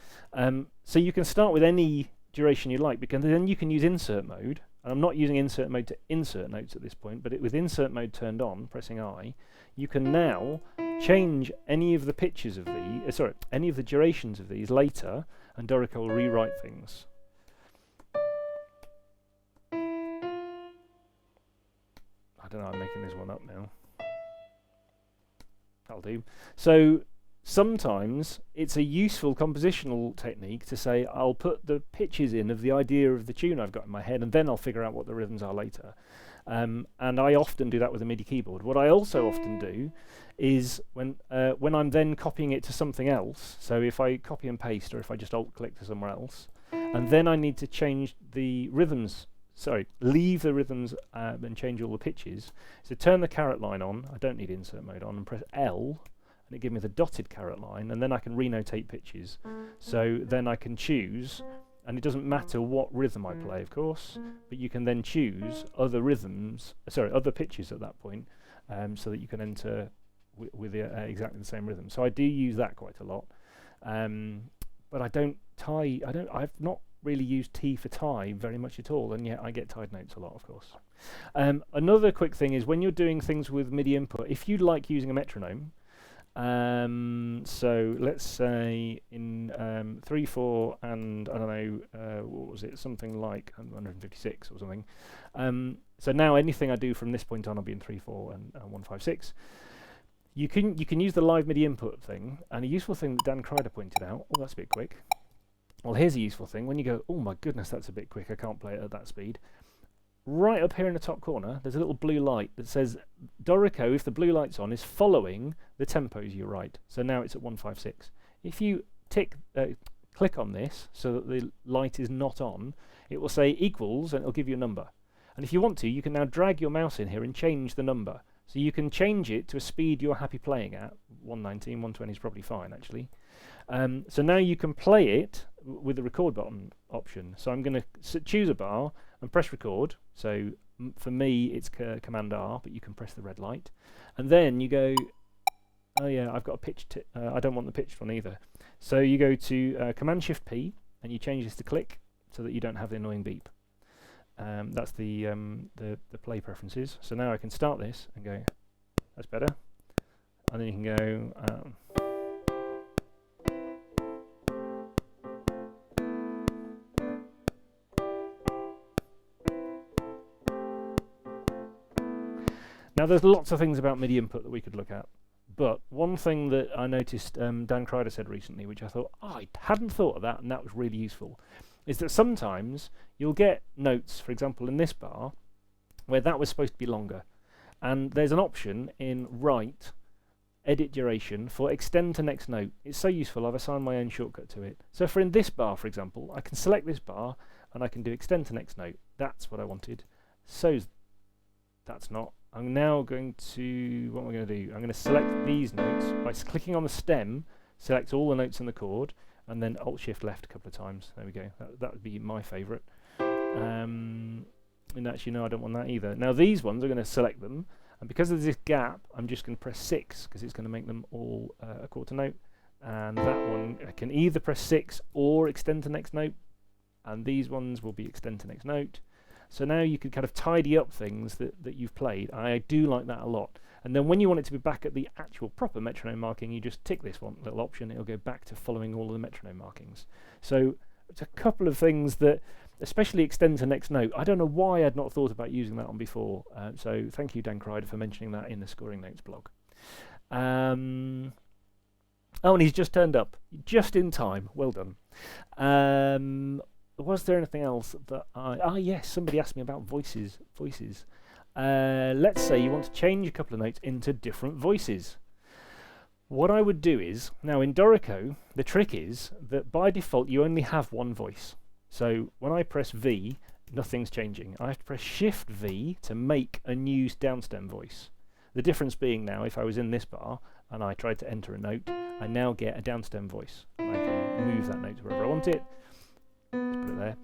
So you can start with any duration you like, because then you can use insert mode. And I'm not using insert mode to insert notes at this point, but with insert mode turned on, pressing I, you can now change any of the pitches of these, any of the durations of these later, and Dorico will rewrite things. I don't know, I'm making this one up now. That'll do. So sometimes it's a useful compositional technique to say, I'll put the pitches in of the idea of the tune I've got in my head, and then I'll figure out what the rhythms are later. And I often do that with a MIDI keyboard. What I also often do is when I'm then copying it to something else, so if I copy and paste, or if I just alt-click to somewhere else, and then I need to change the rhythms, leave the rhythms and change all the pitches, so turn the caret line on, I don't need insert mode on, and press L, and it gives me the dotted caret line, and then I can renotate pitches. So then I can choose, and it doesn't matter what rhythm I play, of course, but you can then choose other rhythms, other pitches at that point, so that you can enter with exactly the same rhythm. So I do use that quite a lot, but I've not really used T for tie very much at all, and yet I get tied notes a lot, of course. Another quick thing is when you're doing things with MIDI input, if you like using a metronome, so let's say in 3/4 and I don't know, what was it, something like 156 or something. So now anything I do from this point on will be in 3/4 and 156. You can use the live MIDI input thing, and a useful thing that Dan Kreider pointed out. Oh, that's a bit quick. Well, here's a useful thing. When you go, oh my goodness, that's a bit quick, I can't play it at that speed. Right up here in the top corner, there's a little blue light that says Dorico, if the blue light's on, is following the tempos you write. So now it's at 156. If you click on this so that the light is not on, it will say equals, and it'll give you a number. And if you want to, you can now drag your mouse in here and change the number. So you can change it to a speed you're happy playing at. 119, 120 is probably fine, actually. So now you can play it with the record button option. So I'm going to choose a bar and press record. So for me, it's Command R, but you can press the red light. And then you go, oh yeah, I've got a pitched, I don't want the pitched one either. So you go to Command Shift P, and you change this to click so that you don't have the annoying beep. That's the play preferences. So now I can start this and go, that's better. And then you can go, now there's lots of things about MIDI input that we could look at, but one thing that I noticed Dan Kreider said recently, which I thought, I hadn't thought of that, and that was really useful, is that sometimes you'll get notes, for example in this bar, where that was supposed to be longer, and there's an option in write edit duration for extend to next note. It's so useful, I've assigned my own shortcut to it. So for in this bar, for example, I can select this bar and I can do extend to next note. That's what I wanted. So that's not. I'm now going to, what am I going to do? I'm going to select these notes by clicking on the stem, select all the notes in the chord, and then Alt-Shift left a couple of times. There we go. That would be my favourite. And actually, no, I don't want that either. Now these ones, I'm going to select them, and because of this gap, I'm just going to press 6, because it's going to make them all a quarter note. And that one, I can either press 6 or extend to next note, and these ones will be extend to next note. So now you can kind of tidy up things that you've played. I do like that a lot. And then when you want it to be back at the actual proper metronome marking, you just tick this one little option. It'll go back to following all of the metronome markings. So it's a couple of things that, especially extend to next note. I don't know why I'd not thought about using that on before. So thank you, Dan Kreider, for mentioning that in the Scoring Notes blog. Oh, and he's just turned up, just in time. Well done. Was there anything else that yes, somebody asked me about voices. Let's say you want to change a couple of notes into different voices. What I would do is, now in Dorico, the trick is that by default you only have one voice. So when I press V, nothing's changing. I have to press Shift V to make a new downstem voice. The difference being now, if I was in this bar and I tried to enter a note, I now get a downstem voice. I can move that note to wherever I want it. Let's put it there.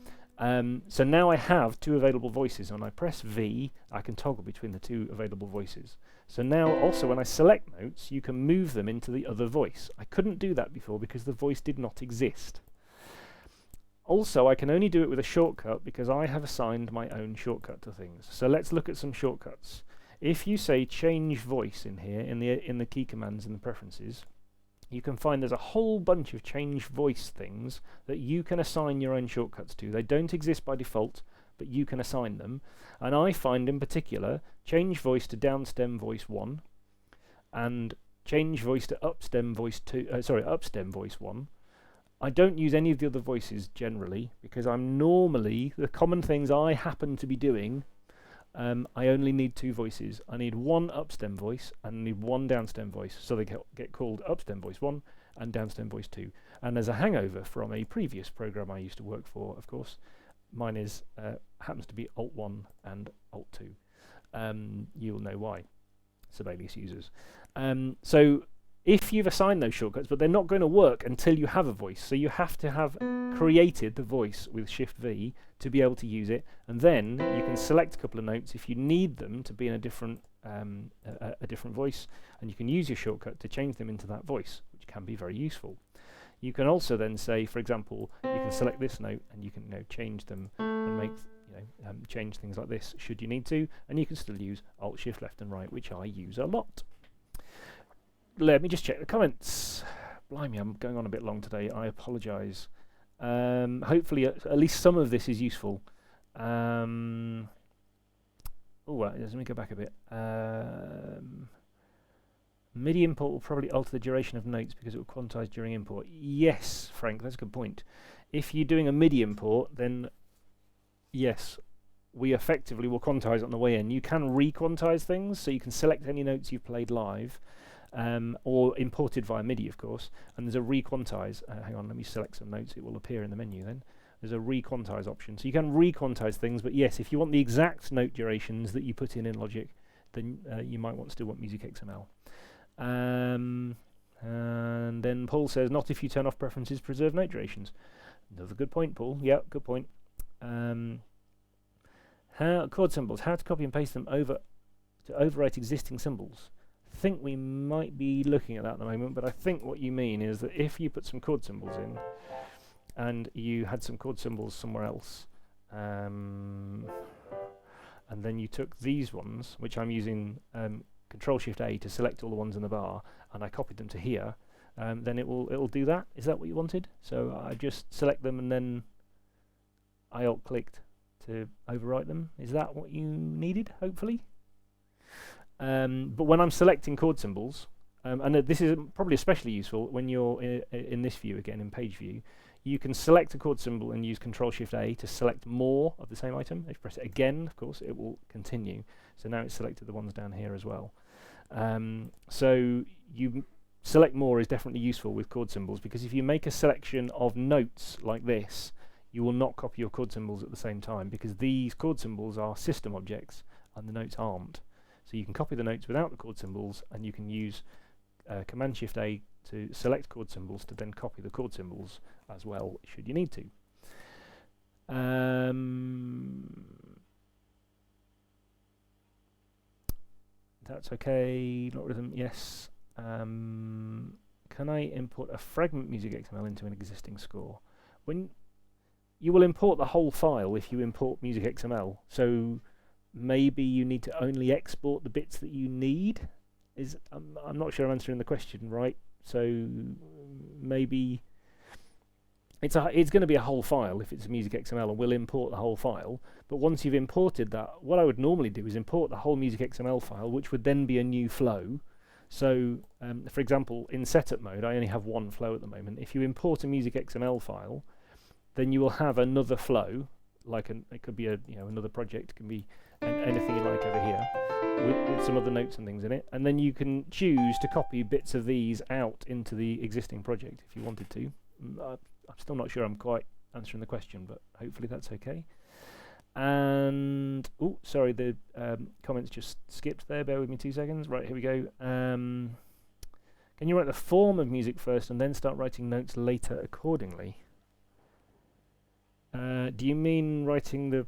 So now I have two available voices. When I press V, I can toggle between the two available voices. So now also when I select notes, you can move them into the other voice. I couldn't do that before because the voice did not exist. Also, I can only do it with a shortcut because I have assigned my own shortcut to things. So let's look at some shortcuts. If you say change voice in here, in the key commands in the preferences, you can find there's a whole bunch of change voice things that you can assign your own shortcuts to. They don't exist by default, but you can assign them. And I find in particular change voice to downstem voice 1 and change voice to upstem voice 2, upstem voice 1. I don't use any of the other voices generally because I'm normally, the common things I happen to be doing, I only need two voices. I need one upstem voice and I need one downstem voice. So they get called upstem voice 1 and downstem voice 2. And there's a hangover from a previous program I used to work for, of course. Mine is happens to be Alt 1 and Alt 2. You'll know why, Sibelius users. So if you've assigned those shortcuts, but they're not going to work until you have a voice. So you have to have created the voice with Shift V to be able to use it, and then you can select a couple of notes if you need them to be in a different voice, and you can use your shortcut to change them into that voice, which can be very useful. You can also then say, for example, you can select this note and you can change them and make change things like this should you need to, and you can still use Alt Shift left and right, which I use a lot. Let me just check the comments. Blimey, I'm going on a bit long today. I apologise. Hopefully, at least some of this is useful. Let me go back a bit. MIDI import will probably alter the duration of notes because it will quantize during import. Yes, Frank, that's a good point. If you're doing a MIDI import, then yes, we effectively will quantize on the way in. You can re-quantize things, so you can select any notes you've played live. Or imported via MIDI, of course, and there's a re-quantize. Hang on, let me select some notes. It will appear in the menu then. There's a re-quantize option. So you can re-quantize things, but yes, if you want the exact note durations that you put in Logic, then you might still want Music XML. And then Paul says, not if you turn off preferences, preserve note durations. Another good point, Paul. Yeah, good point. Chord symbols, how to copy and paste them over to overwrite existing symbols. I think we might be looking at that at the moment, but I think what you mean is that if you put some chord symbols in and you had some chord symbols somewhere else, and then you took these ones, which I'm using Ctrl Shift A to select all the ones in the bar, and I copied them to here, then it will do that. Is that what you wanted? So I just select them and then I alt clicked to overwrite them. Is that what you needed? Hopefully. But when I'm selecting chord symbols, and this is probably especially useful when you're in this view again, in page view, you can select a chord symbol and use Ctrl Shift A to select more of the same item. If you press it again, of course, it will continue. So now it's selected the ones down here as well. So select more is definitely useful with chord symbols, because if you make a selection of notes like this, you will not copy your chord symbols at the same time, because these chord symbols are system objects and the notes aren't. So you can copy the notes without the chord symbols, and you can use Command Shift A to select chord symbols to then copy the chord symbols as well, should you need to. That's okay. Not rhythm. Yes. Can I import a fragment music XML into an existing score? When you will import the whole file if you import music XML. So maybe you need to only export the bits that you need. I'm not sure I'm answering the question right. So maybe it's going to be a whole file if it's a music XML, and we'll import the whole file. But once you've imported that, what I would normally do is import the whole music XML file, which would then be a new flow. So, for example, in setup mode, I only have one flow at the moment. If you import a music XML file, then you will have another flow, like it could be another project, it can be anything you like over here, with some other notes and things in it, and then you can choose to copy bits of these out into the existing project if you wanted to. I'm still not sure I'm quite answering the question, but hopefully that's okay. And oh, sorry, the comments just skipped there. Bear with me 2 seconds. Right, here we go. Can you write the form of music first and then start writing notes later accordingly? Do you mean writing the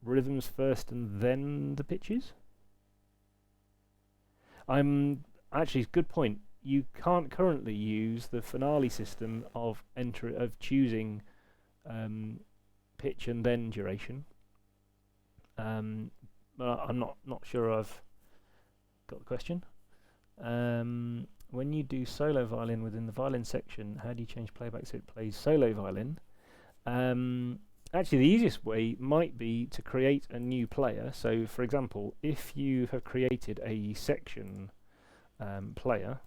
rhythms first and then the pitches? Actually, good point. You can't currently use the finale system of choosing pitch and then duration. But I'm not sure I've got the question. When you do solo violin within the violin section, how do you change playback so it plays solo violin? Actually, the easiest way might be to create a new player. So, for example, if you have created a section player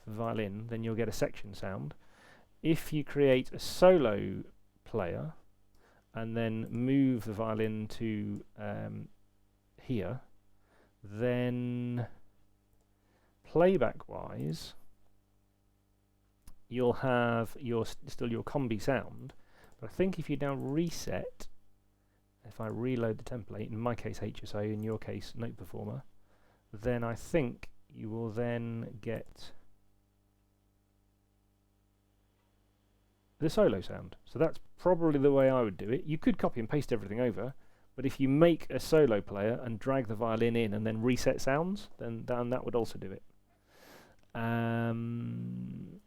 for violin, then you'll get a section sound. If you create a solo player and then move the violin to here, then playback-wise, you'll have still your combi sound. But I think if you now reset, if I reload the template, in my case HSO, in your case Note Performer, then I think you will then get the solo sound. So that's probably the way I would do it. You could copy and paste everything over, but if you make a solo player and drag the violin in and then reset sounds, then that would also do it. I'm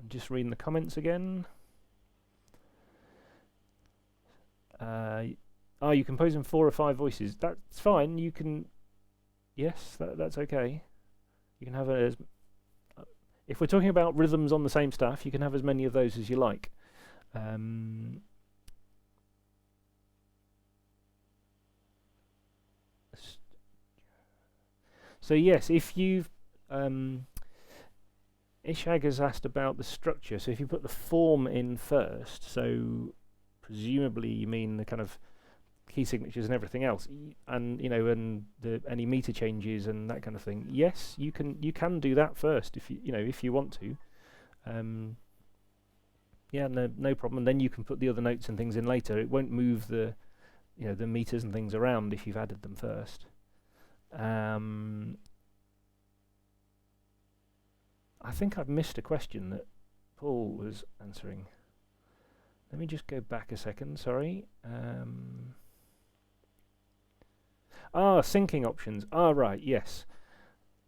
just reading the comments again. You compose in 4 or 5 voices. That's fine. You can, yes, that's okay. You can have as if we're talking about rhythms on the same stuff, you can have as many of those as you like. So yes, if you've Ishag has asked about the structure. So if you put the form in first, so presumably you mean the kind of key signatures and everything else, and and any meter changes and that kind of thing. Yes, you can do that first if if you want to. Yeah, no problem. And then you can put the other notes and things in later. It won't move the the meters and things around if you've added them first. I think I've missed a question that Paul was answering. Let me just go back a second, sorry. Syncing options. Right, yes.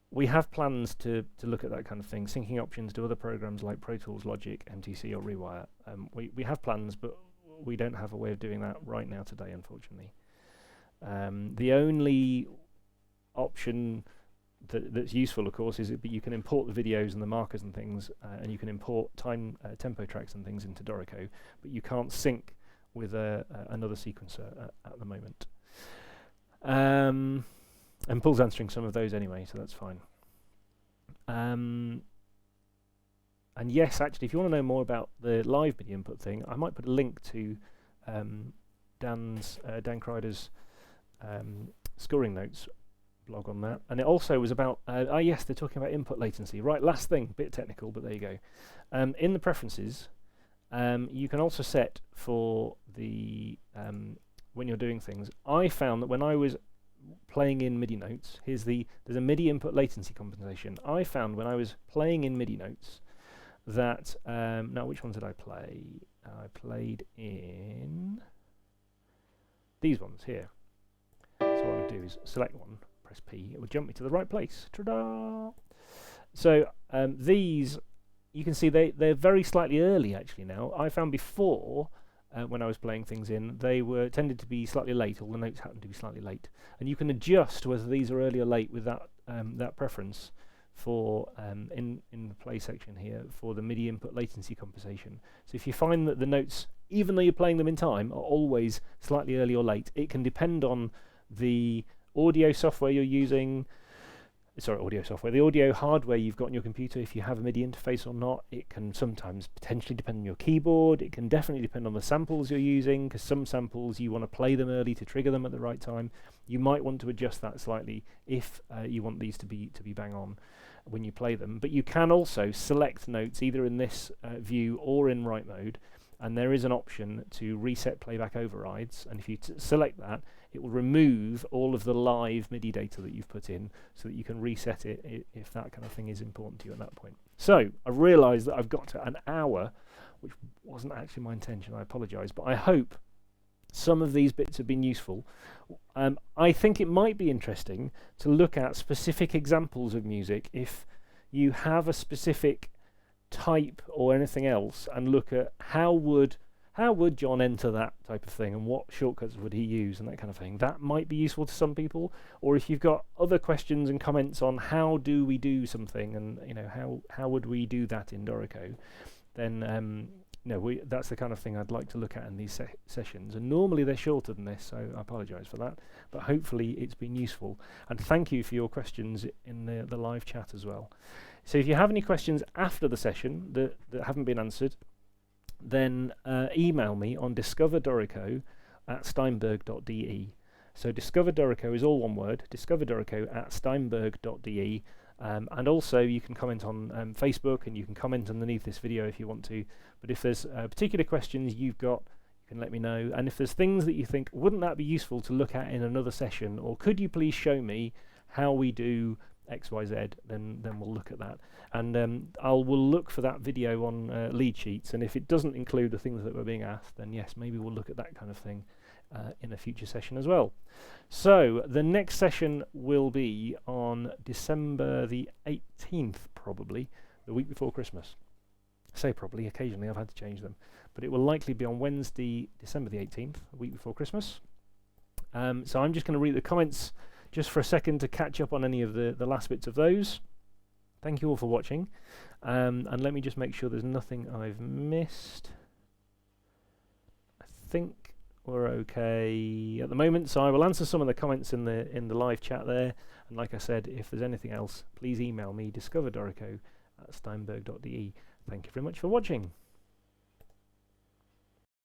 We have plans to look at that kind of thing. Syncing options to other programs like Pro Tools, Logic, MTC or Rewire. We have plans, but we don't have a way of doing that right now today, unfortunately. The only option that's useful, of course, is that you can import the videos and the markers and things, and you can import tempo tracks and things into Dorico, but you can't sync with another sequencer at the moment. And Paul's answering some of those anyway, so that's fine. And yes, actually, if you want to know more about the live MIDI input thing, I might put a link to Dan Kreider's scoring notes blog on that, and it also was about yes, they're talking about input latency. Right, last thing, bit technical, but there you go. In the preferences, you can also set for the when you're doing things. I found that when I was playing in MIDI notes, there's a MIDI input latency compensation. I found when I was playing in MIDI notes that now which ones did I play? I played in these ones here. So what I would do is select one, press P, it would jump me to the right place. Ta-da! So these, you can see they're very slightly early actually now. I found before, when I was playing things in, they tended to be slightly late, all the notes happened to be slightly late. And you can adjust whether these are early or late with that preference for in the play section here for the MIDI input latency compensation. So if you find that the notes, even though you're playing them in time, are always slightly early or late, it can depend on the audio software you're using. Sorry, audio software. The audio hardware you've got on your computer, if you have a MIDI interface or not. It can sometimes potentially depend on your keyboard. It can definitely depend on the samples you're using, because some samples you want to play them early to trigger them at the right time. You might want to adjust that slightly if you want these to be bang on when you play them. But you can also select notes either in this view or in write mode, and there is an option to reset playback overrides, and if you select that, it will remove all of the live MIDI data that you've put in so that you can reset it if that kind of thing is important to you at that point. So I've realised that I've got to an hour, which wasn't actually my intention, I apologise, but I hope some of these bits have been useful. I think it might be interesting to look at specific examples of music if you have a specific type or anything else, and look at how would John enter that type of thing and what shortcuts would he use and that kind of thing. That might be useful to some people. Or if you've got other questions and comments on how do we do something, and you know how would we do that in Dorico, then that's the kind of thing I'd like to look at in these sessions. And normally they're shorter than this, so I apologise for that, but hopefully it's been useful. And thank you for your questions in the live chat as well. So if you have any questions after the session that haven't been answered, then email me on discoverdorico@steinberg.de. So Discover Dorico is all one word, discoverdorico@steinberg.de. And also you can comment on Facebook, and you can comment underneath this video if you want to. But if there's particular questions you've got, you can let me know. And if there's things that you think, wouldn't that be useful to look at in another session, or could you please show me how we do XYZ, then we'll look at that. And we'll look for that video on lead sheets, and if it doesn't include the things that were being asked, then yes, maybe we'll look at that kind of thing in a future session as well. So the next session will be on December the 18th, probably, the week before Christmas. I say probably, occasionally I've had to change them, but it will likely be on Wednesday, December the 18th, a week before Christmas. So I'm just going to read the comments just for a second to catch up on any of the last bits of those. Thank you all for watching, and let me just make sure there's nothing I've missed. I think we're okay at the moment, so I will answer some of the comments in the live chat there, and like I said, if there's anything else, please email me, discoverdorico@steinberg.de. Thank you very much for watching.